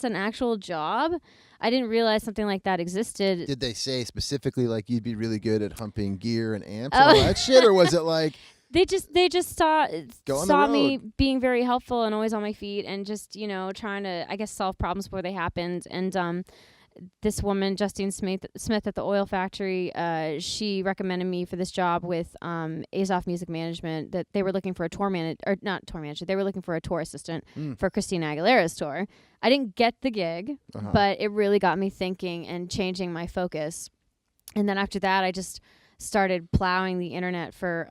an actual job. I didn't realize something like that existed. Did they say specifically like you'd be really good at humping gear and amps and all that shit, or was it like They just saw Go on the me road. being very helpful and always on my feet and just trying to, I guess, solve problems before they happened. And this woman, Justine Smith at the oil factory, she recommended me for this job with Azov Music Management, that they were looking for a tour manager, or not tour manager, they were looking for a tour assistant for Christina Aguilera's tour. I didn't get the gig, but it really got me thinking and changing my focus. And then after that, I just started plowing the internet for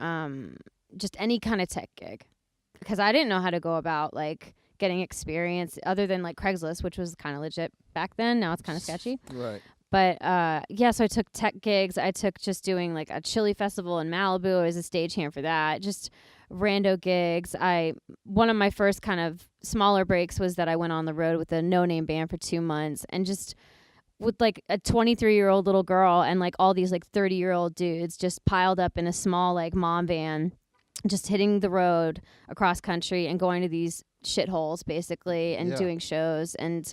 just any kind of tech gig, because I didn't know how to go about like getting experience other than like Craigslist, which was kind of legit back then. Now it's kind of sketchy. Right. But so I took tech gigs. I took just doing like a chili festival in Malibu. I was a stagehand for that. Just rando gigs. One of my first kind of smaller breaks was that I went on the road with a no-name band for 2 months, and just with like a 23-year-old little girl and like all these like 30-year-old dudes just piled up in a small like mom van, just hitting the road across country and going to these shitholes basically and doing shows. And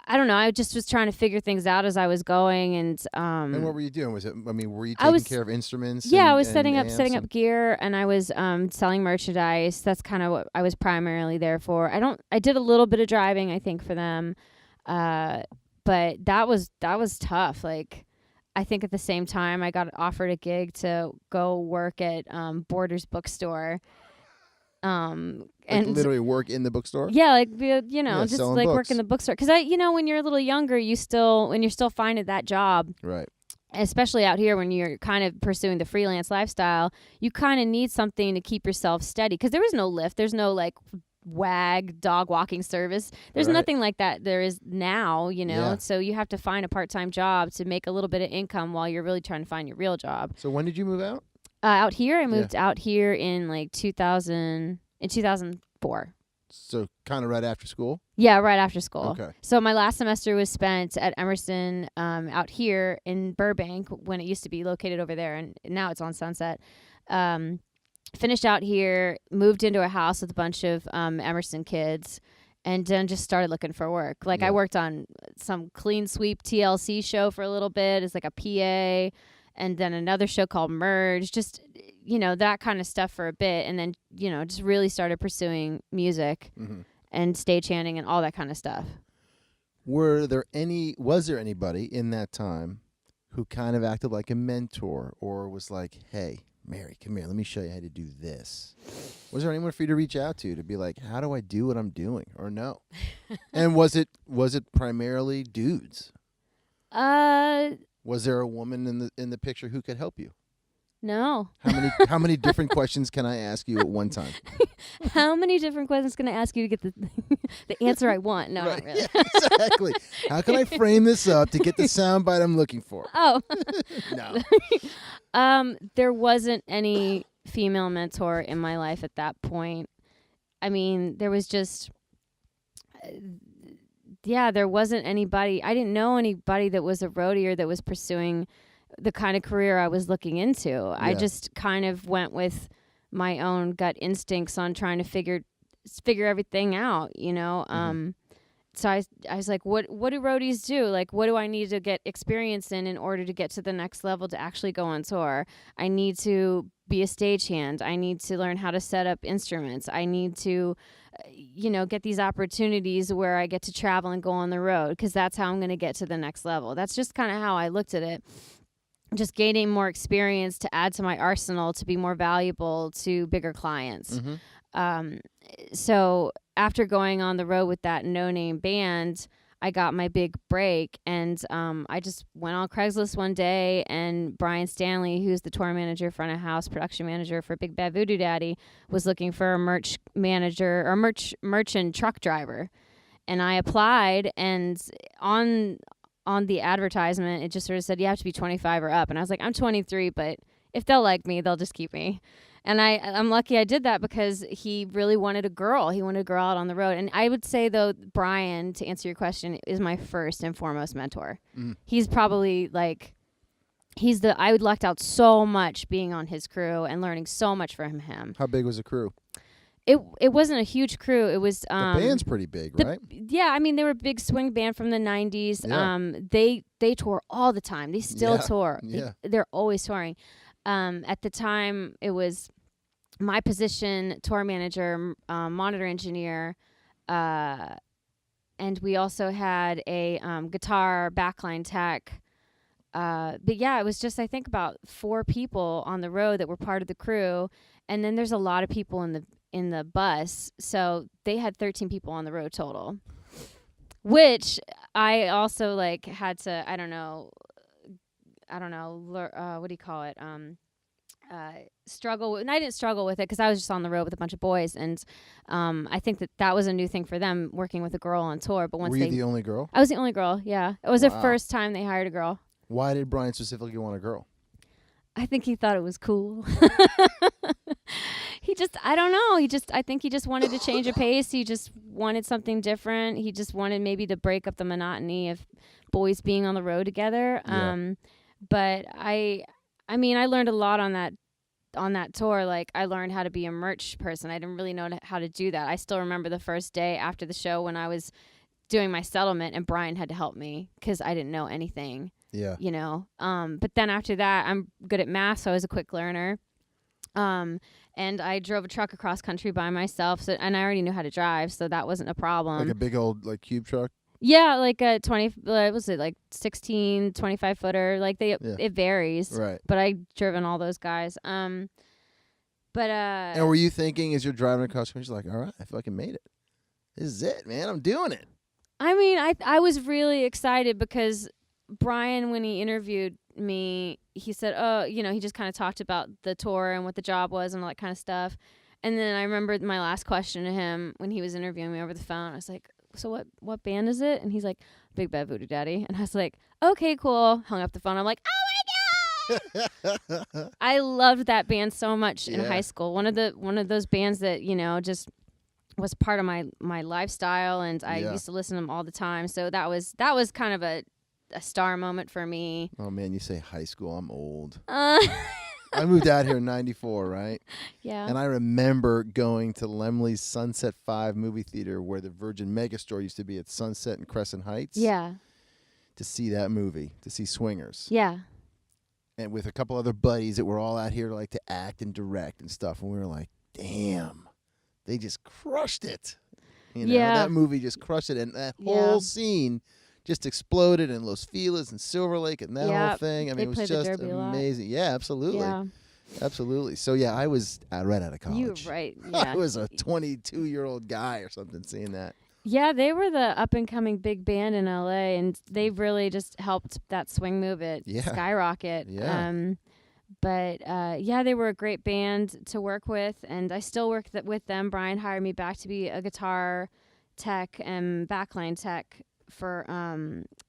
I don't know, I just was trying to figure things out as I was going. And what were you doing? Were you taking care of instruments? Yeah, I was setting up gear, and I was selling merchandise. That's kind of what I was primarily there for. I did a little bit of driving, I think, for them. But that was tough. Like, I think at the same time I got offered a gig to go work at Borders bookstore. And literally work in the bookstore? Yeah, like, just like books. work in the bookstore. Because when you're a little younger, when you're still finding that job, right? Especially out here when you're kind of pursuing the freelance lifestyle, you kind of need something to keep yourself steady. Because there was no Lyft, there's no like WAG dog walking service. There's nothing like that there is now, So you have to find a part-time job to make a little bit of income while you're really trying to find your real job. So when did you move out? Out here, I moved out here in like 2004. So kind of right after school? Yeah, right after school. Okay. So my last semester was spent at Emerson out here in Burbank when it used to be located over there, and now it's on Sunset. Finished out here, moved into a house with a bunch of Emerson kids, and then just started looking for work. Like I worked on some clean sweep TLC show for a little bit as like a PA, and then another show called Merge, just, that kind of stuff for a bit. And then, just really started pursuing music and stagehanding and all that kind of stuff. Was there anybody in that time who kind of acted like a mentor or was like, hey, Mary, come here, let me show you how to do this? Was there anyone for you to reach out to be like, how do I do what I'm doing? Or no? And was it primarily dudes? Was there a woman in the picture who could help you? No. How many different questions can I ask you at one time? How many different questions can I ask you to get the answer I want? No, right. not really. Yeah, exactly. How can I frame this up to get the soundbite I'm looking for? Oh. No. There wasn't any female mentor in my life at that point. I mean, there was just there wasn't anybody. I didn't know anybody that was a roadier that was pursuing the kind of career I was looking into. Yeah. I just kind of went with my own gut instincts on trying to figure everything out, So I was like, what do roadies do? Like, what do I need to get experience in order to get to the next level to actually go on tour? I need to be a stagehand. I need to learn how to set up instruments. I need to, get these opportunities where I get to travel and go on the road, because that's how I'm going to get to the next level. That's just kind of how I looked at it. Just gaining more experience to add to my arsenal to be more valuable to bigger clients. So after going on the road with that no-name band, I got my big break, and I just went on Craigslist one day, and Brian Stanley, who's the tour manager, front of house, production manager for Big Bad Voodoo Daddy, was looking for a merch manager or merchant truck driver. And I applied, and on the advertisement, it just sort of said, you have to be 25 or up. And I was like, I'm 23, but if they'll like me, they'll just keep me. And I'm lucky I did that, because he really wanted a girl. He wanted a girl out on the road. And I would say, though, Brian, to answer your question, is my first and foremost mentor. He's probably like, I lucked out so much being on his crew and learning so much from him. How big was the crew? It wasn't a huge crew. It was the band's pretty big, right? Yeah, I mean, they were a big swing band from the 90s. Yeah. They tour all the time. They still tour. Yeah. They're always touring. At the time, it was my position, tour manager, monitor engineer, and we also had a guitar, Backline Tech. But yeah, it was just, I think, about 4 people on the road that were part of the crew, and then there's a lot of people in the bus, so they had 13 people on the road total, which I also had to, I don't know, I don't know, what do you call it? Struggle with, and I didn't struggle with it because I was just on the road with a bunch of boys, and I think that was a new thing for them, working with a girl on tour. But once Were you the only girl? I was the only girl. Yeah, it was Wow. the first time they hired a girl. Why did Brian specifically want a girl? I think he thought it was cool. I don't know. I think he just wanted to change a pace. He just wanted something different. He just wanted maybe to break up the monotony of boys being on the road together. Yeah. But I mean, I learned a lot on that tour. Like, I learned how to be a merch person. I didn't really know how to do that. I still remember the first day after the show when I was doing my settlement and Brian had to help me because I didn't know anything. Yeah. You know. But then after that, I'm good at math, so I was a quick learner. And I drove a truck across country by myself, and I already knew how to drive, so that wasn't a problem. Like a big old cube truck? Yeah, like a 16, 25 footer. Like it varies. Right. But I've driven all those guys. And were you thinking as you're driving across country, like, all right, I fucking made it. This is it, man. I'm doing it. I mean, I was really excited because Brian, when he interviewed me, he said, he just kind of talked about the tour and what the job was and all that kind of stuff. And then I remembered my last question to him when he was interviewing me over the phone. I was like, so what band is it? And he's like, Big Bad Voodoo Daddy. And I was like, okay, cool. Hung up the phone. I'm like, oh my God. I loved that band so much in high school. One of those bands that, just was part of my lifestyle, and I used to listen to them all the time. So that was kind of a star moment for me. Oh man, you say high school, I'm old. I moved out here in 94, right? Yeah. And I remember going to Lemley's Sunset 5 movie theater where the Virgin Megastore used to be at Sunset and Crescent Heights. Yeah. To see that movie, to see Swingers. Yeah. And with a couple other buddies that were all out here to act and direct and stuff. And we were like, damn, they just crushed it. That movie just crushed it. And that whole scene just exploded in Los Feliz and Silver Lake and that whole thing. I mean, it was just amazing. Yeah, absolutely. Yeah. Absolutely. So, yeah, I was right out of college. You were right. Yeah. I was a 22-year-old guy or something seeing that. Yeah, they were the up-and-coming big band in L.A., and they really just helped that swing movement skyrocket. Yeah. They were a great band to work with, and I still work with them. Brian hired me back to be a guitar tech and backline tech for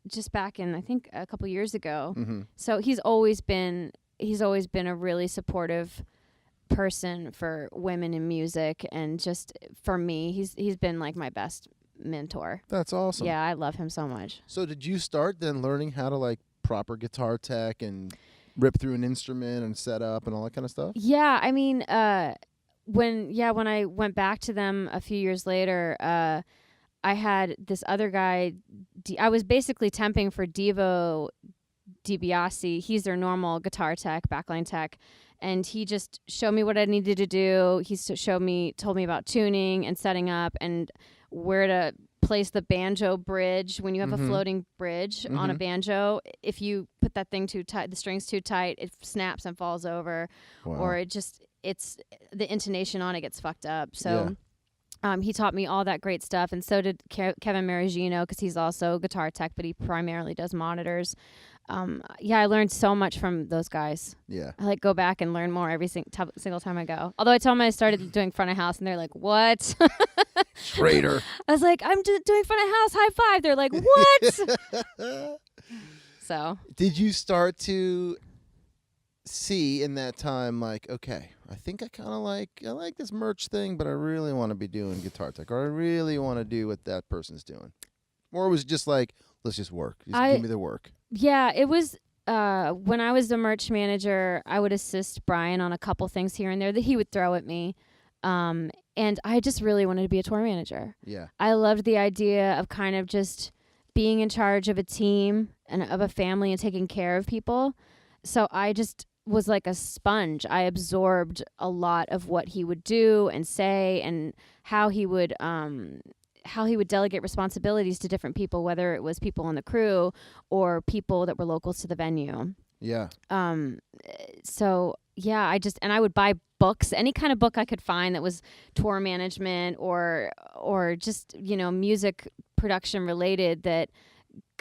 just back in, I think, a couple years ago. Mm-hmm. So he's always been a really supportive person for women in music, and just for me, he's been like my best mentor. That's awesome. Yeah, I love him so much. So did you start then learning how to proper guitar tech and rip through an instrument and set up and all that kind of stuff? Yeah, I mean, when I went back to them a few years later, I had this other guy. I was basically temping for Devo DiBiase. He's their normal guitar tech, backline tech. And he just showed me what I needed to do. He told me about tuning and setting up and where to place the banjo bridge. When you have a floating bridge on a banjo, if you put that thing too tight, the strings too tight, it snaps and falls over. Wow. Or it's the intonation on it gets fucked up. So he taught me all that great stuff, and so did Kevin Marigino, because he's also guitar tech, but he primarily does monitors. I learned so much from those guys. Yeah. I go back and learn more every single time I go. Although I told them I started doing front of house, and they're like, what? Traitor. I was like, I'm doing front of house, high five. They're like, what? So. Did you start to see in that time, okay, I think I kind of I like this merch thing, but I really want to be doing guitar tech, or I really want to do what that person's doing? Or was it just let's just work. Just give me the work. Yeah, it was when I was the merch manager, I would assist Brian on a couple things here and there that he would throw at me. And I just really wanted to be a tour manager. Yeah. I loved the idea of kind of just being in charge of a team and of a family and taking care of people. So I just was like a sponge. I absorbed a lot of what he would do and say, and how he would delegate responsibilities to different people, whether it was people on the crew or people that were local to the venue. Yeah. So yeah, I would buy books, any kind of book I could find that was tour management or just, music production related, that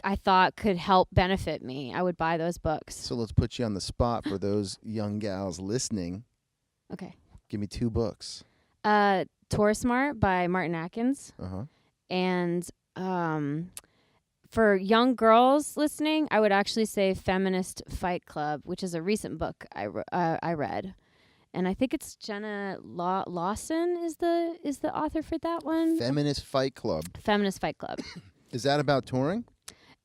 I thought could help benefit me, I would buy those books. So let's put you on the spot for those young gals listening. Okay. Give me 2 books. Tour Smart by Martin Atkins. Uh-huh. And for young girls listening, I would actually say Feminist Fight Club, which is a recent book I read. And I think it's Jenna Lawson is the author for that one. Feminist Fight Club. Feminist Fight Club. Is that about touring?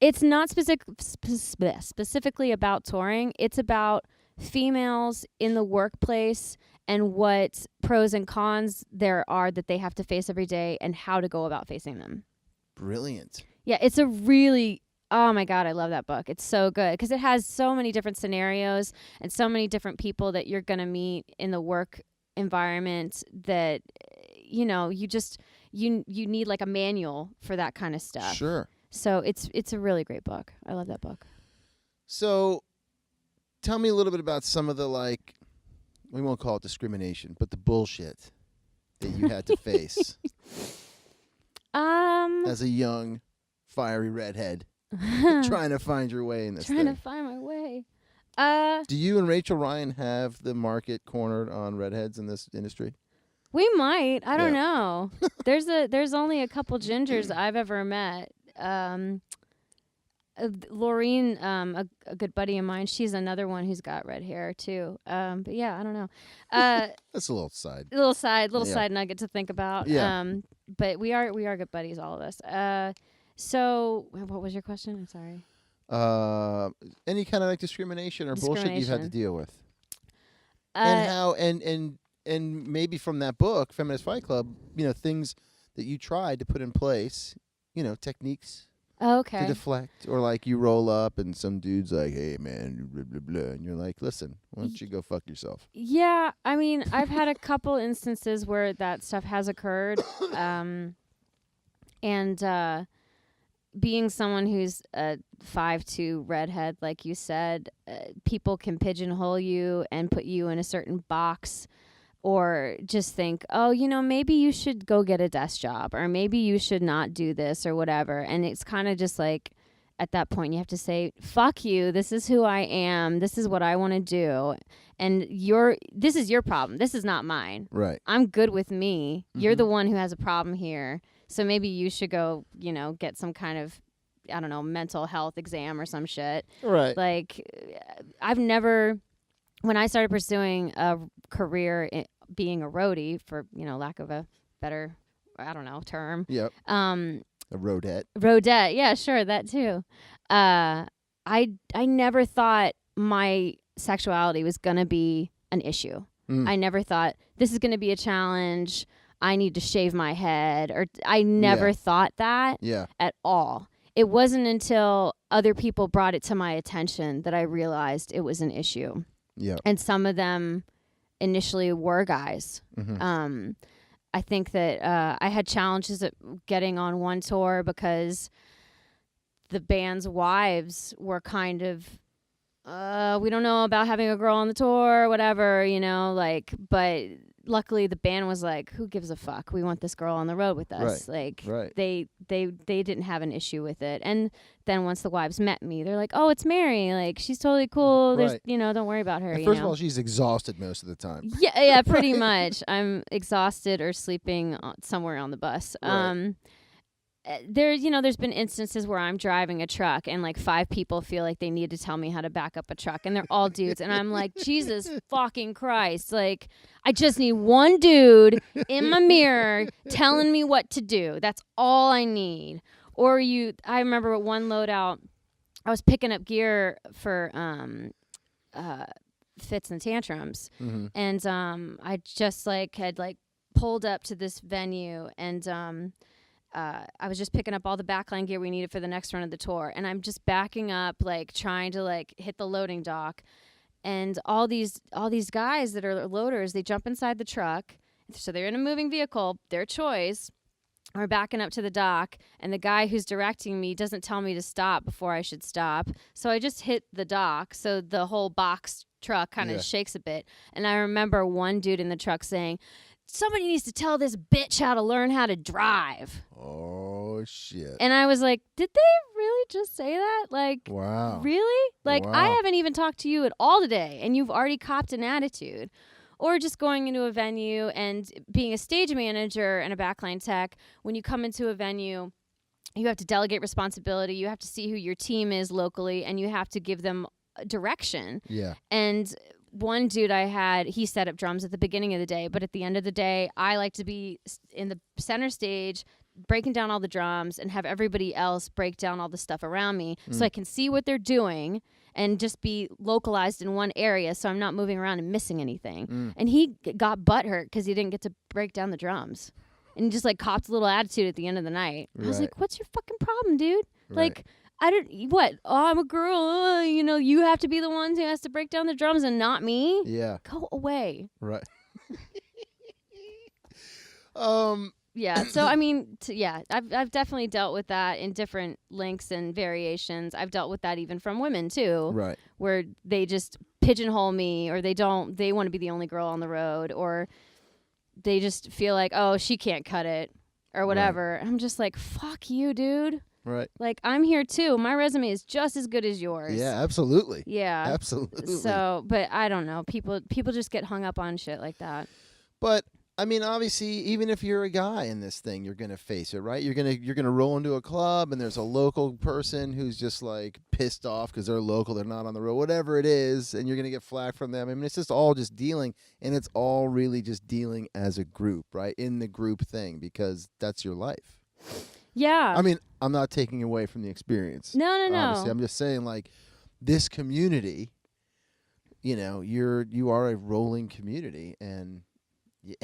It's not specifically about touring. It's about females in the workplace and what pros and cons there are that they have to face every day and how to go about facing them. Brilliant. Yeah, it's a really, oh my God, I love that book. It's so good because it has so many different scenarios and so many different people that you're going to meet in the work environment that, you know, you need like a manual for that kind of stuff. Sure. So it's a really great book. I love that book. So tell me a little bit about some of the, like, we won't call it discrimination, but the bullshit that you had to face as a young, fiery redhead trying to find your way in this Trying thing. to find my way. Do you and Rachel Ryan have the market cornered on redheads in this industry? We might. I don't Yeah. know. There's only a couple gingers I've ever met. Laureen, a good buddy of mine, she's another one who's got red hair too. But yeah, I don't know. That's a little side. Little Yeah. side nugget to think about. Yeah. But we are good buddies, all of us. So what was your question? I'm sorry. Any kind of like discrimination or bullshit you've had to deal with, and how and maybe from that book, Feminist Fight Club, you know, things that you tried to put in place, you know, techniques Okay. to deflect, or like you roll up and some dude's like, "Hey man," blah blah blah, and you're like, "Listen, why don't you go fuck yourself?" Yeah, I mean, I've had a couple instances where that stuff has occurred, and being someone who's a 5'2" redhead, like you said, people can pigeonhole you and put you in a certain box, or just think, oh, you know, maybe you should go get a desk job, or maybe you should not do this or whatever. And it's kind of just like, at that point, you have to say, fuck you. This is who I am. This is what I want to do. And this is your problem. This is not mine. Right. I'm good with me. You're the one who has a problem here. So maybe you should go, you know, get some kind of, I don't know, mental health exam or some shit. Right. Like, I've never, when I started pursuing a career being a roadie, for, you know, lack of a better, I don't know, term. Yep. A roadette. Rodette, yeah, sure, that too. I never thought my sexuality was gonna be an issue. I never thought this is gonna be a challenge. I need to shave my head, or I never thought that at all. It wasn't until other people brought it to my attention that I realized it was an issue. Yeah. And some of them initially were guys. I think that I had challenges at getting on one tour because the band's wives were kind of, we don't know about having a girl on the tour or whatever, you know, like, but luckily the band was like, who gives a fuck? We want this girl on the road with us. Right. Like, they didn't have an issue with it. And then once the wives met me, they're like, oh, it's Mary. Like, she's totally cool. There's, you know, don't worry about her. And first of all, she's exhausted most of the time. Yeah, pretty much. I'm exhausted or sleeping somewhere on the bus. Right. There's been instances where I'm driving a truck and like 5 people feel like they need to tell me how to back up a truck, and they're all dudes, and I'm like, Jesus fucking Christ, like, I just need one dude in my mirror telling me what to do. That's all I need. Or I remember at one loadout, I was picking up gear for Fitz and Tantrums, and I just had pulled up to this venue, and I was just picking up all the backline gear we needed for the next run of the tour, and I'm just backing up, like trying to like hit the loading dock, and all these guys that are loaders, they jump inside the truck, so they're in a moving vehicle, their choice. We're backing up to the dock, and the guy who's directing me doesn't tell me to stop before I should stop, so I just hit the dock, so the whole box truck kind of shakes a bit, and I remember one dude in the truck saying, somebody needs to tell this bitch how to learn how to drive. Oh, shit. And I was like, did they really just say that? Like, Wow. really? Like, I Wow. haven't even talked to you at all today, and you've already copped an attitude. Or just going into a venue and being a stage manager and a backline tech, when you come into a venue, you have to delegate responsibility. You have to see who your team is locally, and you have to give them direction. Yeah. And one dude I had, he set up drums at the beginning of the day, but at the end of the day, I like to be in the center stage, breaking down all the drums, and have everybody else break down all the stuff around me so I can see what they're doing and just be localized in one area so I'm not moving around and missing anything. And he got butthurt because he didn't get to break down the drums. And he just like copped a little attitude at the end of the night. I was Right. like, what's your fucking problem, dude? Right. Like, I don't, what? Oh, I'm a girl. You have to be the one who has to break down the drums and not me. Yeah. Go away. Right. Yeah. So I mean, I've definitely dealt with that in different links and variations. I've dealt with that even from women too, Right. where they just pigeonhole me, or they want to be the only girl on the road, or they just feel like, oh, she can't cut it or whatever. I'm just like, fuck you, dude. Right. Like, I'm here too. My resume is just as good as yours. Yeah, absolutely. Yeah. Absolutely. So, but I don't know. People just get hung up on shit like that. But I mean, obviously, even if you're a guy in this thing, you're gonna face it, right? You're gonna roll into a club, and there's a local person who's just like pissed off because they're local, they're not on the road, whatever it is, and you're gonna get flack from them. I mean, it's just all just dealing, and it's all really just dealing as a group, right? In the group thing, because that's your life. Yeah. I mean, I'm not taking away from the experience. No. Obviously, I'm just saying, like, this community, you are a rolling community, and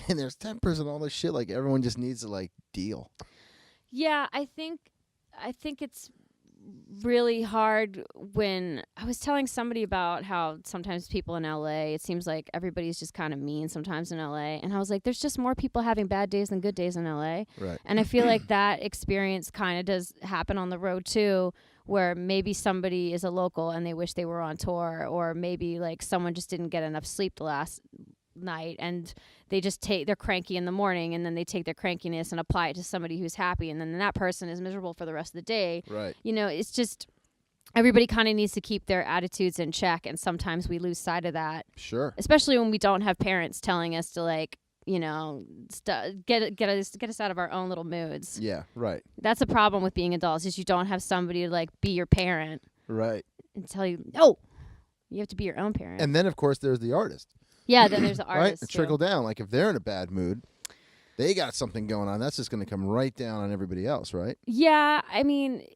there's tempers and all this shit. Like, everyone just needs to like deal. Yeah, I think it's really hard when I was telling somebody about how sometimes people in LA, it seems like everybody's just kind of mean sometimes in LA. And I was like, there's just more people having bad days than good days in LA. Right. And I feel like that experience kind of does happen on the road too, where maybe somebody is a local and they wish they were on tour, or maybe like someone just didn't get enough sleep the last night and they're cranky in the morning, and then they take their crankiness and apply it to somebody who's happy, and then that person is miserable for the rest of the day. Right. It's just everybody kind of needs to keep their attitudes in check, and sometimes we lose sight of that. Sure. Especially when we don't have parents telling us to like, get us out of our own little moods. Yeah. Right. That's a problem with being adults, is you don't have somebody to like be your parent Right. and tell you, no, you have to be your own parent. And then, of course, there's the artist. Yeah, then there's the Right. artist And too. trickle down. Like, if they're in a bad mood, they got something going on. That's just going to come right down on everybody else, right? Yeah, I mean,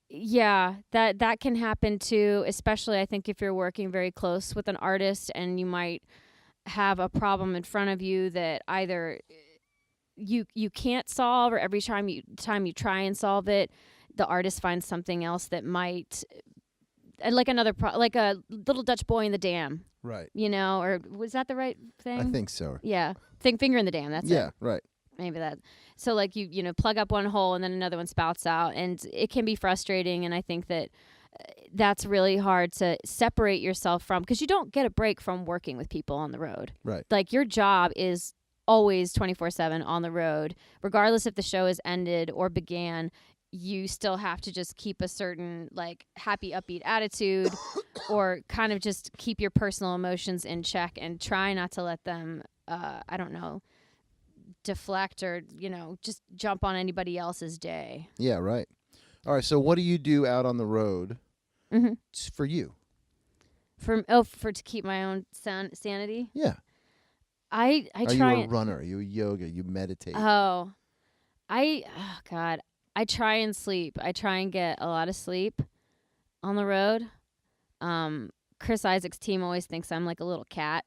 yeah, that can happen too, especially I think if you're working very close with an artist and you might have a problem in front of you that either you can't solve, or every time you try and solve it, the artist finds something else that might, like like a little Dutch boy in the dam, Right. or was that the right thing? I think so. Yeah, finger in the dam. That's it. Yeah. Right. Maybe that. So like you plug up one hole and then another one spouts out, and it can be frustrating. And I think that that's really hard to separate yourself from, because you don't get a break from working with people on the road. Right. Like, your job is always 24/7 on the road, regardless if the show is ended or began. You still have to just keep a certain like happy, upbeat attitude, or kind of just keep your personal emotions in check and try not to let them, I don't know, deflect or, just jump on anybody else's day. Yeah. Right. All right. So, what do you do out on the road for you? To keep my own sanity? Yeah. I Are try. you a runner? Are you a yoga? You meditate? Oh, God. I try and sleep. I try and get a lot of sleep on the road. Chris Isaak's team always thinks I'm like a little cat,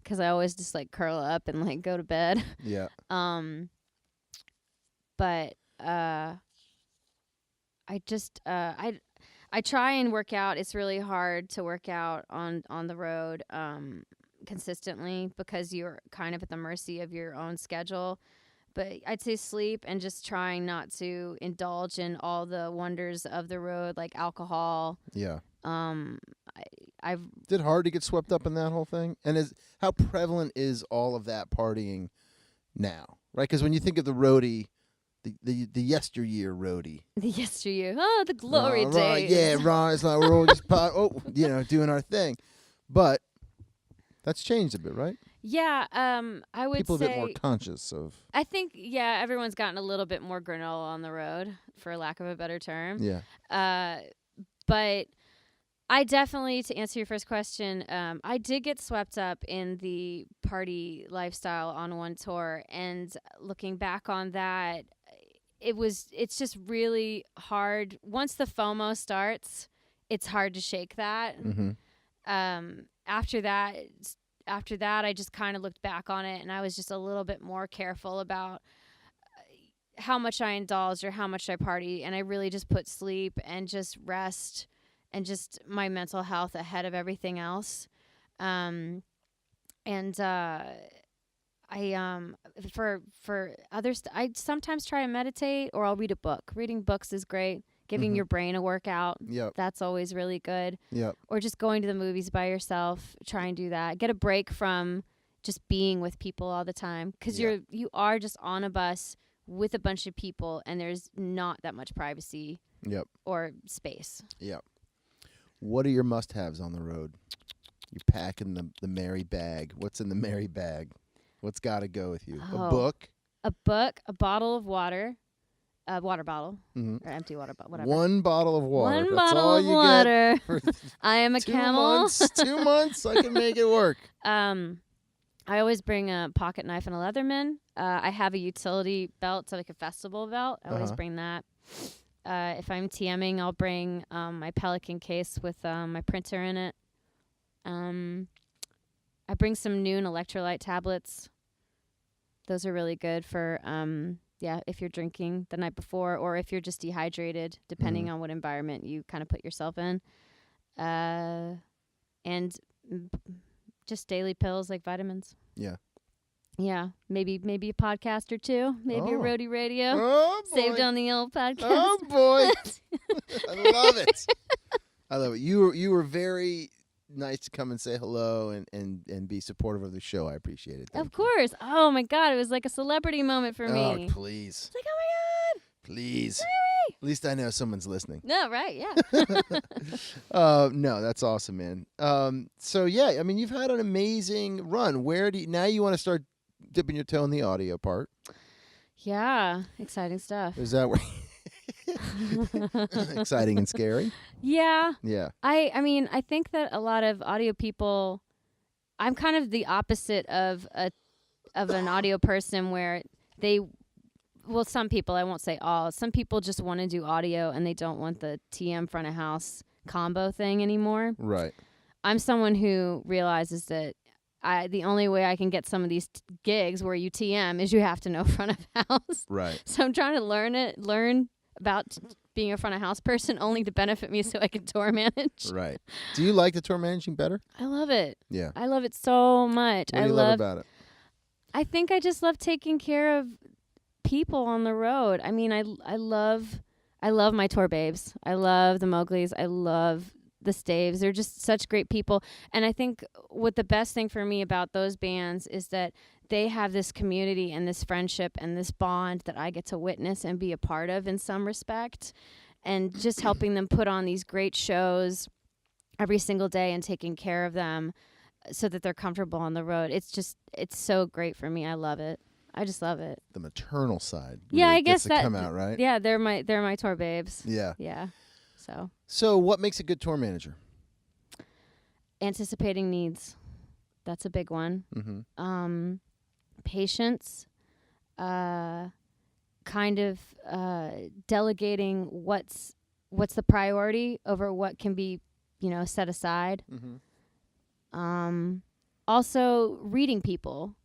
because I always just like curl up and like go to bed. Yeah. But I just I try and work out. It's really hard to work out on the road consistently, because you're kind of at the mercy of your own schedule. But I'd say sleep, and just trying not to indulge in all the wonders of the road, like alcohol. Yeah. I've Is it hard to get swept up in that whole thing? And how prevalent is all of that partying now? Right? Because when you think of the roadie, the yesteryear roadie. The yesteryear. Oh, the glory days. Right, yeah, right. It's like we're all just doing our thing, but that's changed a bit, right? Yeah, I would People say a bit more conscious of. I think everyone's gotten a little bit more granola on the road, for lack of a better term. Yeah. But I definitely, to answer your first question, I did get swept up in the party lifestyle on one tour, and looking back on that, it's just really hard. Once the FOMO starts, it's hard to shake that. Mm-hmm. After that, I just kind of looked back on it, and I was just a little bit more careful about how much I indulged or how much I party, and I really just put sleep and just rest and just my mental health ahead of everything else. I for others, I sometimes try to meditate, or I'll read a book. Reading books is great. Giving your brain a workout. Yep. That's always really good. Yep. Or just going to the movies by yourself. Try and do that. Get a break from just being with people all the time, because you are just on a bus with a bunch of people, and there's not that much privacy. Yep. Or space. Yep. What are your must-haves on the road? You're packing the Mary bag. What's in the Mary bag? What's got to go with you? A book? A book, a bottle of water, a water bottle, Mm-hmm. or empty water bottle, whatever. One bottle of water. One That's bottle all of you water. Get for I am a 2 camel. months. 2 months. I can make it work. I always bring a pocket knife and a Leatherman. I have a utility belt, so like a festival belt. I always bring that. If I'm TMing, I'll bring my Pelican case with my printer in it. I bring some Noon electrolyte tablets. Those are really good for, if you're drinking the night before, or if you're just dehydrated, depending on what environment you kind of put yourself in. And just daily pills like vitamins. Yeah. Yeah, maybe a podcast or two, maybe a roadie radio, Oh, boy. saved on the old podcast. Oh, boy. I love it. I love it. You were very nice to come and say hello and be supportive of the show. I appreciate it. Of course. Oh, my God. It was like a celebrity moment for me. Oh, please. It's like, oh, my God. Please. Mary. At least I know someone's listening. No, right, yeah. No, that's awesome, man. So, yeah, I mean, you've had an amazing run. Now you want to start dipping your toe in the audio part? Yeah, exciting stuff. Is that where... Exciting and scary? Yeah. Yeah. I mean, I think that a lot of audio people, I'm kind of the opposite of an audio person, where some people, I won't say all, some people just want to do audio and they don't want the TM front of house combo thing anymore. Right. I'm someone who realizes that the only way I can get some of these gigs where you TM is you have to know front of house. Right. So I'm trying to learn about being a front of house person, only to benefit me so I can tour manage. Right. Do you like the tour managing better? I love it. Yeah. I love it so much. What do you love about it? I think I just love taking care of people on the road. I mean, I love my tour babes. I love the Mowglis. I love the Staves. They're just such great people. And I think what the best thing for me about those bands is that they have this community and this friendship and this bond that I get to witness and be a part of in some respect. And just helping them put on these great shows every single day and taking care of them so that they're comfortable on the road. It's so great for me. I love it. I just love it. The maternal side. Yeah, really I guess gets to that come out, right? Yeah, they're my tour babes. Yeah. Yeah. So what makes a good tour manager? Anticipating needs. That's a big one. Mm-hmm. Patience. Kind of delegating what's the priority over what can be, set aside. Mm-hmm. Also reading people,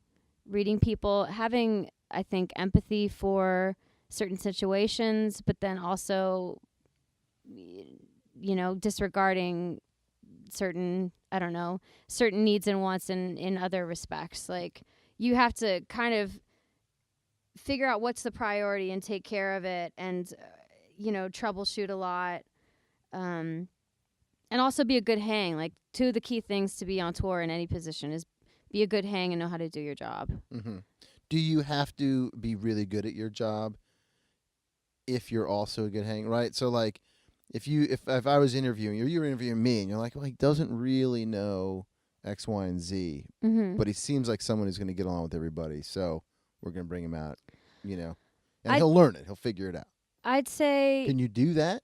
having, I think, empathy for certain situations, but then also, disregarding certain needs and wants in other respects. Like, you have to kind of figure out what's the priority and take care of it, and, troubleshoot a lot. And also be a good hang. Like, two of the key things to be on tour in any position is be a good hang and know how to do your job. Mm-hmm. Do you have to be really good at your job if you're also a good hang, right? So like if I was interviewing you, or you were interviewing me, and you're like, well, he doesn't really know X, Y, and Z, but he seems like someone who's going to get along with everybody, so we're going to bring him out, and he'll learn it. He'll figure it out. I'd say... Can you do that?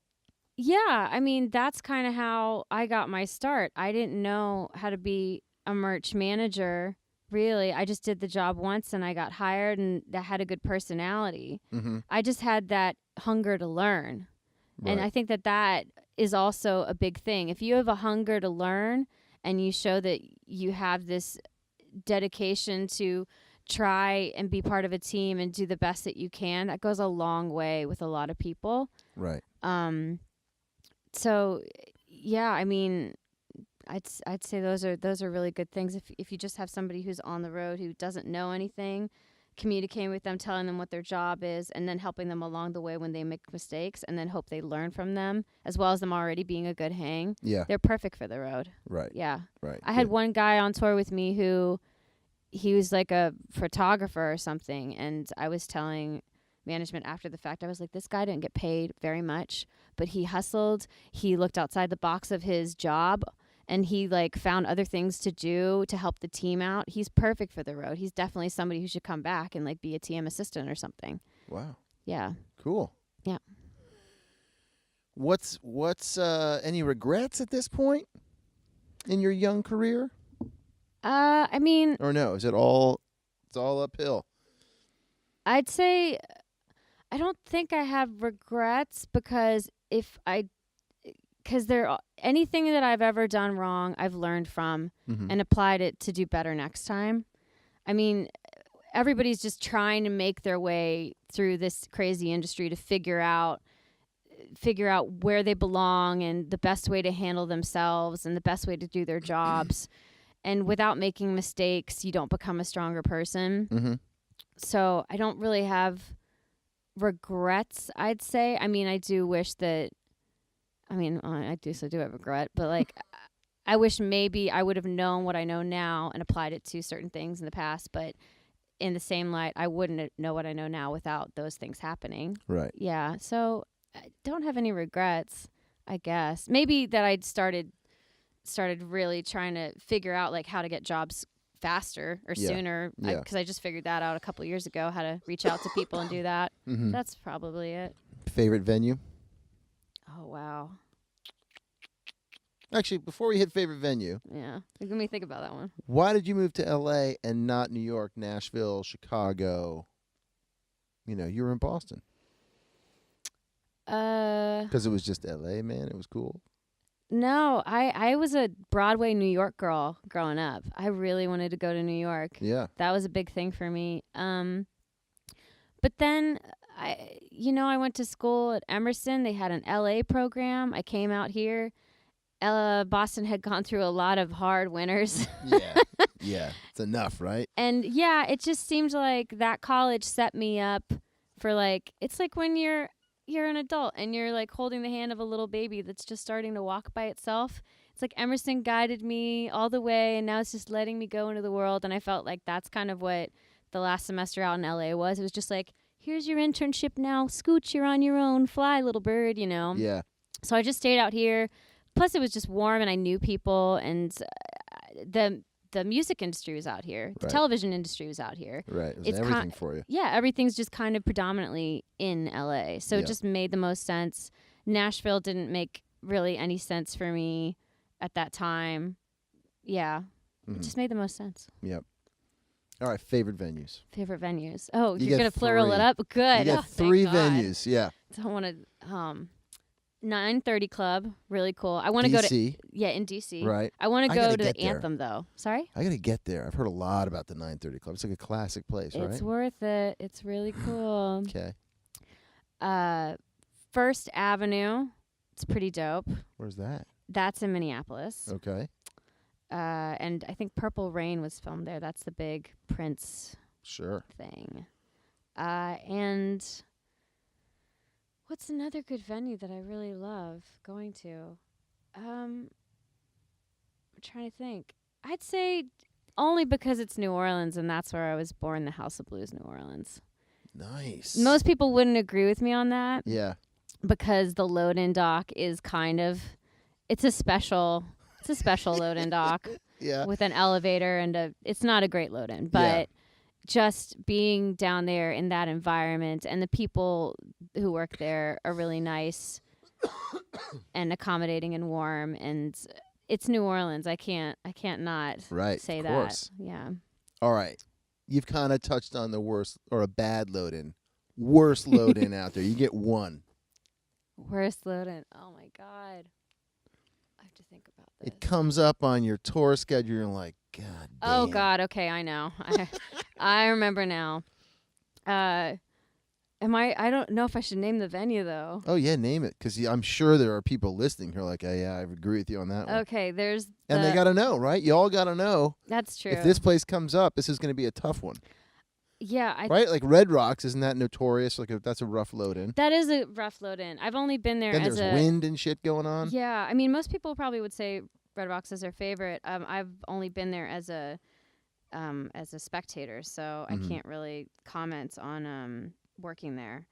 Yeah, I mean, that's kind of how I got my start. I didn't know how to be a merch manager, really. I just did the job once, and I got hired, and that had a good personality. I just had that hunger to learn. Right. And I think that is also a big thing. If you have a hunger to learn and you show that you have this dedication to try and be part of a team and do the best that you can, that goes a long way with a lot of people. Right. So yeah, I mean, I'd say those are really good things. If you just have somebody who's on the road who doesn't know anything, communicating with them, telling them what their job is, and then helping them along the way when they make mistakes, and then hope they learn from them, as well as them already being a good hang. Yeah. They're perfect for the road. Right. Yeah. Right. I had one guy on tour with me who he was like a photographer or something, and I was telling management after the fact, I was like, this guy didn't get paid very much, but he hustled. He looked outside the box of his job, and he like found other things to do to help the team out. He's perfect for the road. He's definitely somebody who should come back and like be a TM assistant or something. Wow. Yeah. Cool. Yeah. What's any regrets at this point in your young career? I mean, Or no, it's all uphill. I'd say I don't think I have regrets because anything that I've ever done wrong, I've learned from and applied it to do better next time. I mean, everybody's just trying to make their way through this crazy industry to figure out where they belong and the best way to handle themselves and the best way to do their jobs. And without making mistakes, you don't become a stronger person. So I don't really have regrets, I'd say. I mean, I do wish that, I do have regret, but like, I wish maybe I would have known what I know now and applied it to certain things in the past, but in the same light, I wouldn't know what I know now without those things happening. Right. Yeah. So I don't have any regrets, I guess. Maybe that I'd started really trying to figure out like how to get jobs faster or sooner, because I just figured that out a couple years ago, how to reach out to people and do that. That's probably it. Favorite venue? Oh, wow. Actually, before we hit favorite venue, Yeah. Let me think about that one. why did you move to L.A. and not New York, Nashville, Chicago? You were in Boston. Because it was just L.A., man. It was cool. No, I was a Broadway New York girl growing up. I really wanted to go to New York. Yeah. That was a big thing for me. But then I went to school at Emerson. They had an LA program. I came out here. Boston had gone through a lot of hard winters. Yeah. It's enough, right? And yeah, it just seemed like that college set me up for like, it's like when you're an adult and you're like holding the hand of a little baby that's just starting to walk by itself. It's like Emerson guided me all the way, and now it's just letting me go into the world. And I felt like that's kind of what the last semester out in LA was. It was just like, here's your internship now. Scooch, you're on your own. Fly, little bird, Yeah. So I just stayed out here. Plus, it was just warm, and I knew people, and the music industry was out here. The television industry was out here. Right. It was everything for you. Yeah, everything's just kind of predominantly in LA. So it just made the most sense. Nashville didn't make really any sense for me at that time. Yeah. It just made the most sense. Yep. All right, favorite venues. Favorite venues. Oh, You you're get going to plural 3. it up? Good. You Oh, get thank 3 God. venues. Yeah. So I want to 930 Club, really cool. I want to go to in DC. Right. I want to I go gotta to get the there. Anthem though. Sorry? I got to get there. I've heard a lot about the 930 Club. It's like a classic place, right? It's worth it. It's really cool. Okay. First Avenue. It's pretty dope. Where's that? That's in Minneapolis. Okay. And I think Purple Rain was filmed there. That's the big Prince Sure. thing. And what's another good venue that I really love going to? I'm trying to think. I'd say only because it's New Orleans, and that's where I was born, the House of Blues, New Orleans. Nice. Most people wouldn't agree with me on that Yeah. because the load-in dock is kind of it's a special load-in dock Yeah. with an elevator and it's not a great load-in, but Yeah. just being down there in that environment and the people who work there are really nice and accommodating and warm, and it's New Orleans. I can't not Right. say of that. course. Yeah. All right. You've kind of touched on the worst or a bad load-in. Worst load-in out there. You get one. Worst load-in. Oh my God. I have to think about this. It comes up on your tour schedule. You're like, God damn. Oh God. Okay, I know. I remember now. I don't know if I should name the venue though. Oh, yeah, name it. Because I'm sure there are people listening who are like, yeah, I agree with you on that one. Okay, there's And they got to know, right? You all got to know. That's true. If this place comes up, this is going to be a tough one. Yeah, Right? Like Red Rocks, isn't that notorious? Like that's a rough load-in. that is a rough load-in. I've only been there Then as there's wind and shit going on. Yeah, I mean, most people probably would say Red Rocks is their favorite. I've only been there as a spectator, so I can't really comment on working there.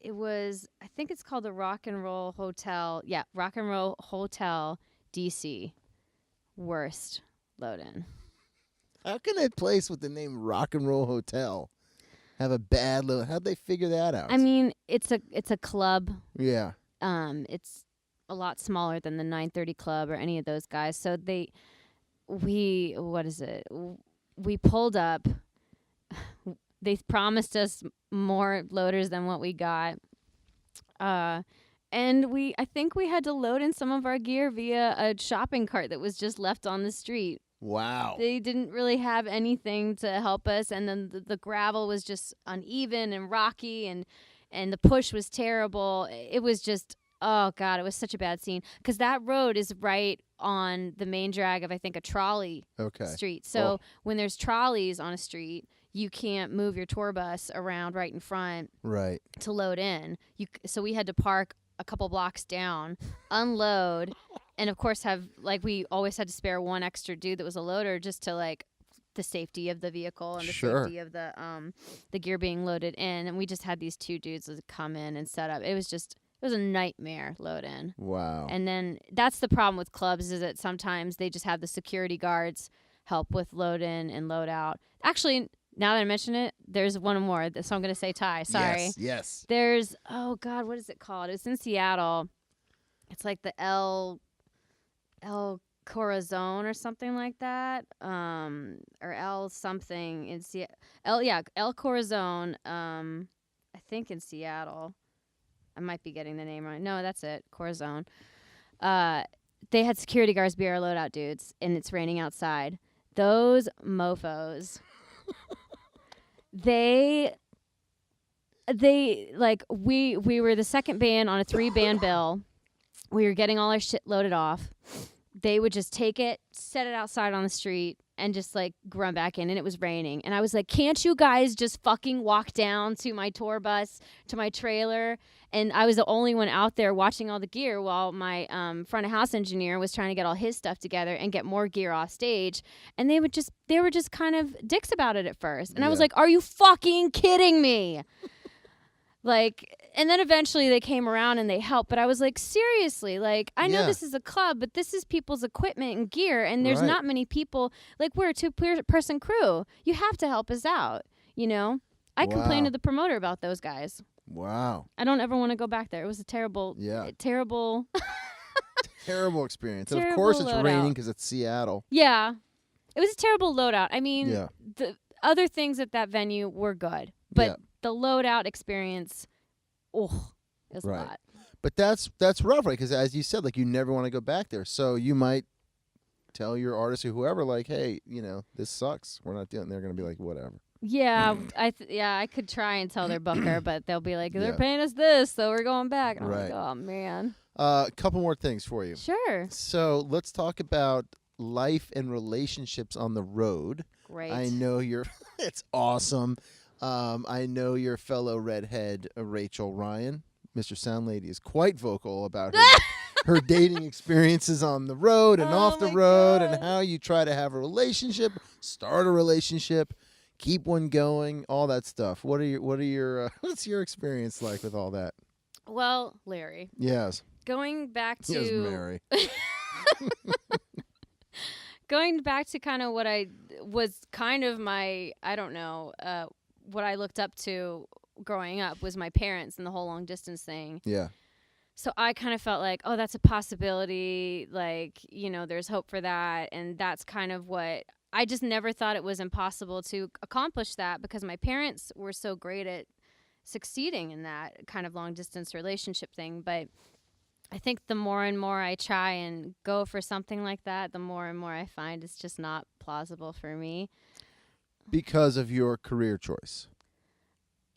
It was, I think it's called the Rock and Roll Hotel. Yeah, Rock and Roll Hotel, DC. Worst load-in. How can a place with the name Rock and Roll Hotel have a bad load? How'd they figure that out? I mean, it's a club. Yeah. It's a lot smaller than the 930 Club or any of those guys. So we pulled up. They promised us more loaders than what we got. And I think we had to load in some of our gear via a shopping cart that was just left on the street. Wow. They didn't really have anything to help us, and then the gravel was just uneven and rocky, and the push was terrible. It was just, oh God, it was such a bad scene because that road is right on the main drag of, I think, a trolley street. So when there's trolleys on a street, you can't move your tour bus around right in front to load in. So we had to park a couple blocks down, unload, and of course we always had to spare one extra dude that was a loader just to like the safety of the vehicle and the safety of the gear being loaded in. And we just had these two dudes that come in and set up. It was a nightmare load in. Wow. And then that's the problem with clubs is that sometimes they just have the security guards help with load in and load out. Actually, now that I mention it, there's one more. So I'm going to say Ty. Sorry. Yes. There's, oh God, what is it called? It's in Seattle. It's like the El Corazon or something like that. Or El something in Seattle. El Corazon, I think in Seattle. I might be getting the name wrong. No, that's it. Corazon. They had security guards be our loadout dudes, and it's raining outside. Those mofos. They like we were the second band on a 3-band bill. We were getting all our shit loaded off. They would just take it, set it outside on the street, and just like run back in, and it was raining. And I was like, can't you guys just fucking walk down to my tour bus, to my trailer? And I was the only one out there watching all the gear while my front of house engineer was trying to get all his stuff together and get more gear off stage. And they were just kind of dicks about it at first. And I was like, are you fucking kidding me? Like, and then eventually they came around and they helped. But I was like, seriously, like, I know this is a club, but this is people's equipment and gear. And there's not many people. Like, we're a 2-person crew. You have to help us out, you know? I complained to the promoter about those guys. Wow. I don't ever want to go back there. It was a terrible terrible experience. And of Terrible course it's loadout. raining because it's Seattle. Yeah. It was a terrible loadout. I mean, Yeah. the other things at that venue were good. But the loadout experience, is a lot. But that's rough, right? Because as you said, like, you never want to go back there. So you might tell your artist or whoever, like, hey, you know, this sucks. We're not doing it. They're going to be like, whatever. Yeah, I could try and tell their booker, but they'll be like, they're paying us this, so we're going back. And I'm like, oh, man. A couple more things for you. Sure. So let's talk about life and relationships on the road. Great. I know it's awesome. I know your fellow redhead, Rachel Ryan, Mr. Soundlady, is quite vocal about her dating experiences on the road and off the road and how you try to have a relationship, start a relationship, keep one going, all that stuff. What's your experience like with all that? Well, Larry, Yes. going back to Yes, Mary. going back to kind of what I was kind of my, I don't know, what I looked up to growing up was my parents and the whole long distance thing. Yeah. So I kind of felt like, oh, that's a possibility. Like, there's hope for that. And that's kind of what I just never thought it was impossible to accomplish that because my parents were so great at succeeding in that kind of long distance relationship thing. But I think the more and more I try and go for something like that, the more and more I find it's just not plausible for me. Because of your career choice.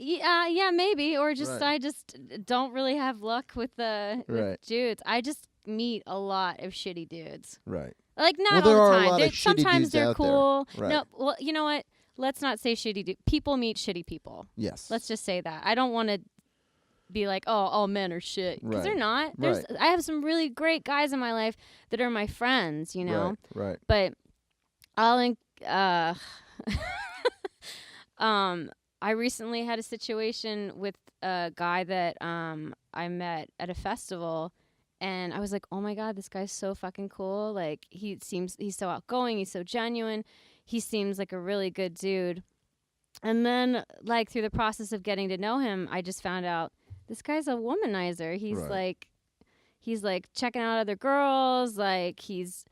Yeah, maybe. Or just Right. I just don't really have luck with Right. dudes. I just meet a lot of shitty dudes. Right. Like, not Well, there all are the a time. lot of shitty Sometimes dudes they're out there. cool. Right. No, well, you know what? Let's not say shitty dudes. People meet shitty people. Yes. Let's just say that. I don't want to be like, oh, all men are shit. Because they're Right. not. Right. I have some really great guys in my life that are my friends, Right. But I recently had a situation with a guy that I met at a festival, and I was like, oh my God, this guy's so fucking cool. Like, he's so outgoing, he's so genuine, he seems like a really good dude. And then, like, through the process of getting to know him, I just found out this guy's a womanizer. He's like checking out other girls, like he's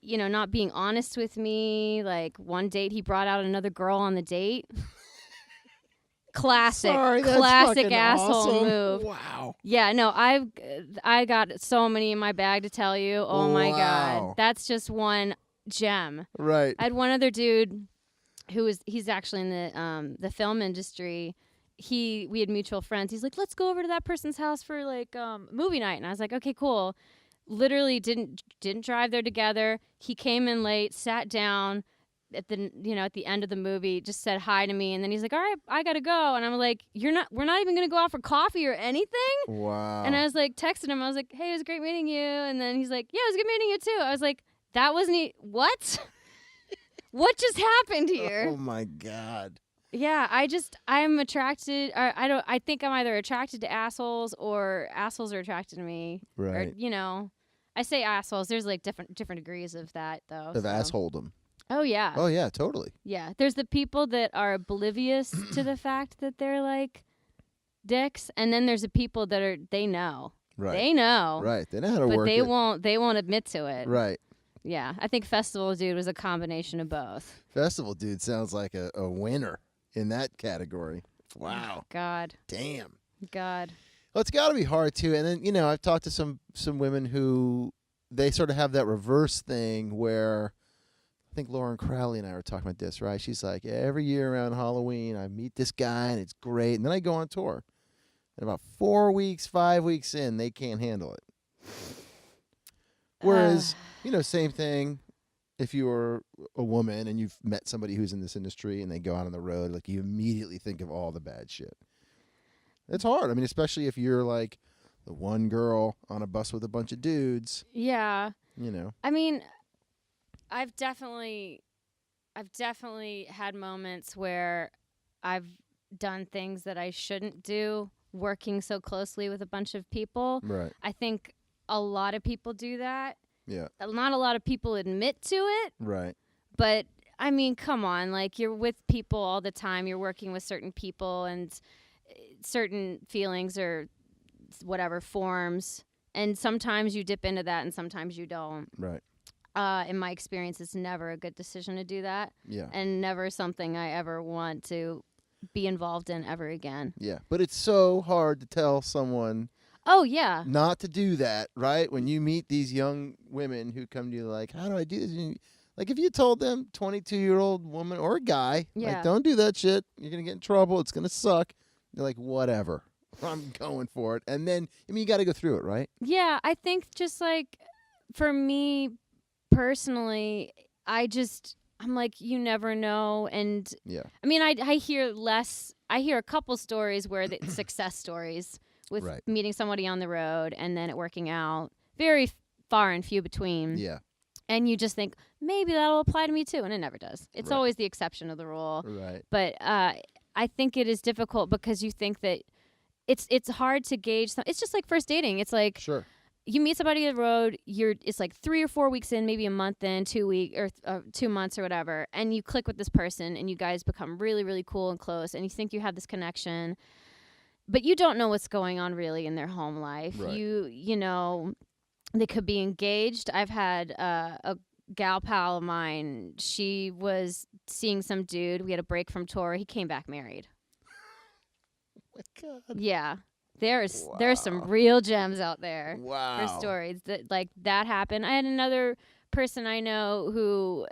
not being honest with me. Like, one date he brought out another girl on the date. Classic fucking asshole awesome. move. Wow. Yeah, no, I got so many in my bag to tell you. Oh my Wow. God. That's just one gem. Right. I had one other dude he's actually in the film industry. We had mutual friends. He's like, let's go over to that person's house for like movie night. And I was like, okay, cool. Literally didn't drive there together. He came in late, sat down at the end of the movie, just said hi to me, and then he's like, all right, I gotta go. And I'm like, we're not even gonna go out for coffee or anything? Wow. And I was like, texting him, I was like, hey, it was great meeting you. And then he's like, yeah, it was good meeting you too. I was like, that wasn't what? What just happened here? Oh my God. Yeah, I'm attracted. I think I'm either attracted to assholes or assholes are attracted to me. Right. Or, I say assholes. There's like different degrees of that though. Of assholedom. Oh yeah. Oh yeah, totally. Yeah. There's the people that are oblivious to the fact that they're like dicks, and then there's the people that they know. Right. They know. Right. They know how to But work they it. won't admit to it. Right. Yeah. I think Festival Dude was a combination of both. Festival Dude sounds like a winner in that category. Wow. God. Damn. God. Well, it's got to be hard too. And then I've talked to some women who they sort of have that reverse thing where I think Lauren Crowley and I were talking about this, right? She's like, yeah, every year around Halloween I meet this guy and it's great, and then I go on tour, and about 4 weeks, 5 weeks in, they can't handle it. Whereas same thing. If you're a woman and you've met somebody who's in this industry and they go out on the road, like you immediately think of all the bad shit. It's hard. I mean, especially if you're like the one girl on a bus with a bunch of dudes. Yeah. I mean, I've definitely had moments where I've done things that I shouldn't do, working so closely with a bunch of people. Right. I think a lot of people do that. Yeah. Not a lot of people admit to it. Right. But I mean, come on, like you're with people all the time. You're working with certain people, and certain feelings or whatever forms, and sometimes you dip into that and sometimes you don't. Right. In my experience, it's never a good decision to do that. Yeah. And never something I ever want to be involved in ever again. Yeah. But it's so hard to tell someone Oh, yeah. not to do that, right? When you meet these young women who come to you like, how do I do this? And like if you told them, 22-year-old woman or a guy, Yeah. like, don't do that shit. You're going to get in trouble. It's going to suck. They're like, whatever. I'm going for it. And then, I mean, you got to go through it, right? Yeah, I think just like for me personally, I'm like, you never know. And Yeah. I mean, I hear a couple stories where the success stories with Right. meeting somebody on the road and then it working out. Very far and few between. Yeah. And you just think, maybe that'll apply to me too. And it never does. It's Right. always the exception of the rule. Right. But I think it is difficult because you think that it's hard to gauge. It's just like first dating. It's like Sure. you meet somebody on the road. It's like 3 or 4 weeks in, maybe a month in, 2 months or whatever, and you click with this person, and you guys become really, really cool and close, and you think you have this connection, but you don't know what's going on really in their home life. Right. You know, they could be engaged. I've had a gal pal of mine. She was seeing some dude. We had a break from tour. He came back married. Oh my God. Yeah. There's some Wow. real gems out there Wow. for stories that happened. I had another person I know who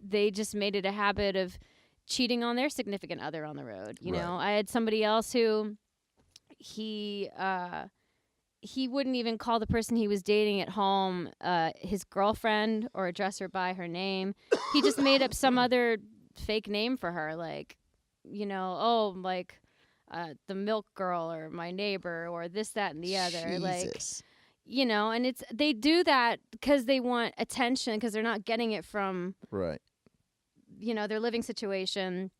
they just made it a habit of cheating on their significant other on the road. You know, I had somebody else who he wouldn't even call the person he was dating at home his girlfriend or address her by her name. He just made up some other fake name for her, like, you know, the milk girl or my neighbor or this, that, and the other. Like, Jesus. you know, and they do that because they want attention because they're not getting it from, Right. you know, their living situation.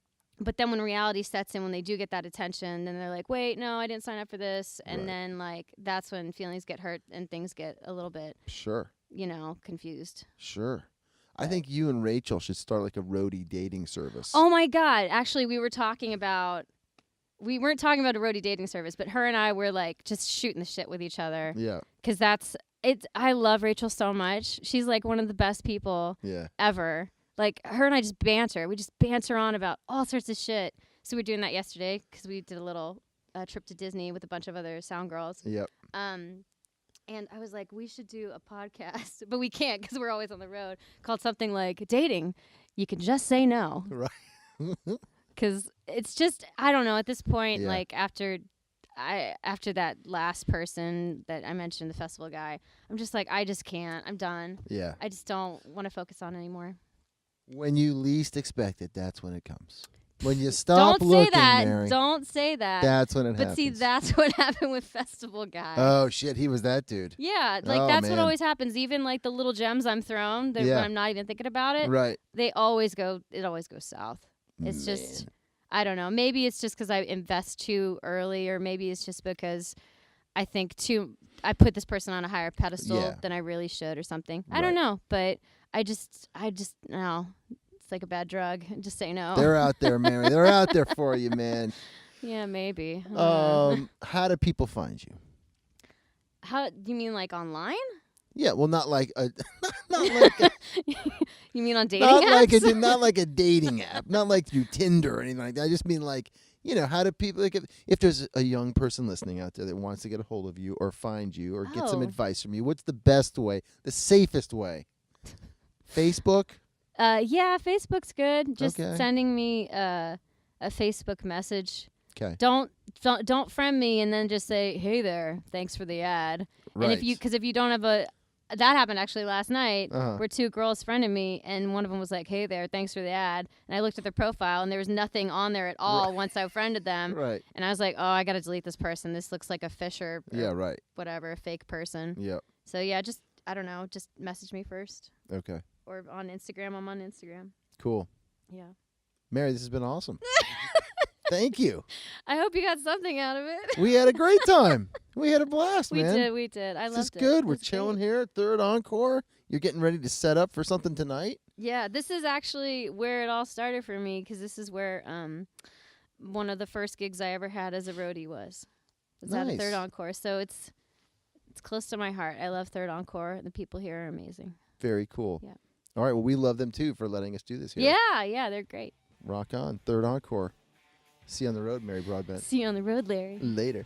But then when reality sets in, when they do get that attention, then they're like, wait, no, I didn't sign up for this. And Right. then, like, that's when feelings get hurt and things get a little bit, Sure. you know, confused. Sure. I think you and Rachel should start like a roadie dating service. Oh, my God. Actually, we weren't talking about a roadie dating service, but her and I were, like, just shooting the shit with each other. Yeah. Because I love Rachel so much. She's, like, one of the best people Yeah. ever. Like, her and I just banter. We just banter on about all sorts of shit. So we were doing that yesterday because we did a little trip to Disney with a bunch of other sound girls. Yep. And I was like, we should do a podcast, but we can't because we're always on the road, called something like Dating. You can just say no. Right. Because it's just, I don't know, at this point, Yeah. like after that last person that I mentioned, the festival guy, I'm just like, I just can't. I'm done. Yeah. I just don't want to focus on it anymore. When you least expect it, that's when it comes. When you stop Don't looking, say that. Mary, Don't say that. that's when it But happens. see, that's what happened with Festival Guy. Oh, shit. He was that dude. Yeah, like Oh, that's man. what always happens. Even like the little gems I'm thrown, that Yeah. when I'm not even thinking about it, Right. it always goes south. It's just, Man. I don't know. Maybe it's just because I invest too early, or maybe it's just because I think I put this person on a higher pedestal Yeah. than I really should, or something. I don't Right. know, but I just no. It's like a bad drug. Just say no. They're out there, Mary. They're out there for you, man. Yeah, maybe. I don't know. How do people find you? How do you mean, like online? Yeah, well, not like a, not like a, You mean on dating not apps? like not like a dating app, not like through Tinder or anything like that. I just mean like, you know, how do people, like, if there's a young person listening out there that wants to get a hold of you or find you or get some Oh. advice from you, what's the best way, the safest way? Facebook? Yeah, Facebook's good. Just Okay. sending me a Facebook message. Okay. Don't friend me and then just say, "Hey there, thanks for the ad." Right. And if you don't have that happened actually last night, Uh-huh. where two girls friended me, and one of them was like, "Hey there, thanks for the ad," and I looked at their profile, and there was nothing on there at all Right. once I friended them, Right. and I was like, "Oh, I gotta delete this person. This looks like a Fisher, or Yeah, right. whatever, a fake person." Yep. So yeah, just I don't know, just message me first, Okay. or on Instagram. I'm on Instagram. Cool. Yeah. Mary, this has been awesome. Thank you. I hope you got something out of it. We had a great time. We had a blast, We man. did. I This loved is it. good. We're It's chilling great. here at Third Encore. You're getting ready to set up for something tonight? Yeah, this is actually where it all started for me, because this is where one of the first gigs I ever had as a roadie was. It was at a Nice. Third Encore, so it's close to my heart. I love Third Encore. The people here are amazing. Very cool. Yeah. All right. Well, we love them, too, for letting us do this here. Yeah, they're great. Rock on. Third Encore. See you on the road, Mary Broadbent. See you on the road, Larry. Later.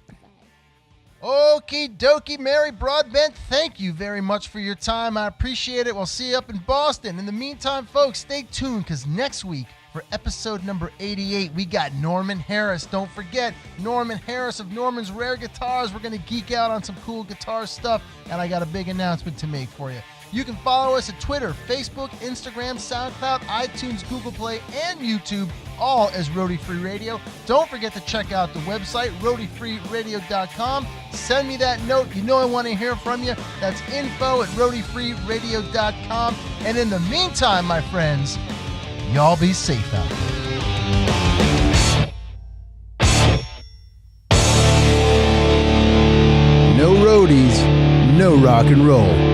Okie dokie, Mary Broadbent, thank you very much for your time. I appreciate it. We'll see you up in Boston. In the meantime, folks, stay tuned, because next week for episode number 88, we got Norman Harris. Don't forget, Norman Harris of Norman's Rare Guitars. We're going to geek out on some cool guitar stuff, and I got a big announcement to make for you. You can follow us at Twitter, Facebook, Instagram, SoundCloud, iTunes, Google Play, and YouTube, all as Roadie Free Radio. Don't forget to check out the website, roadiefreeradio.com. Send me that note. You know I want to hear from you. That's info@roadiefreeradio.com. And in the meantime, my friends, y'all be safe out there. No roadies, no rock and roll.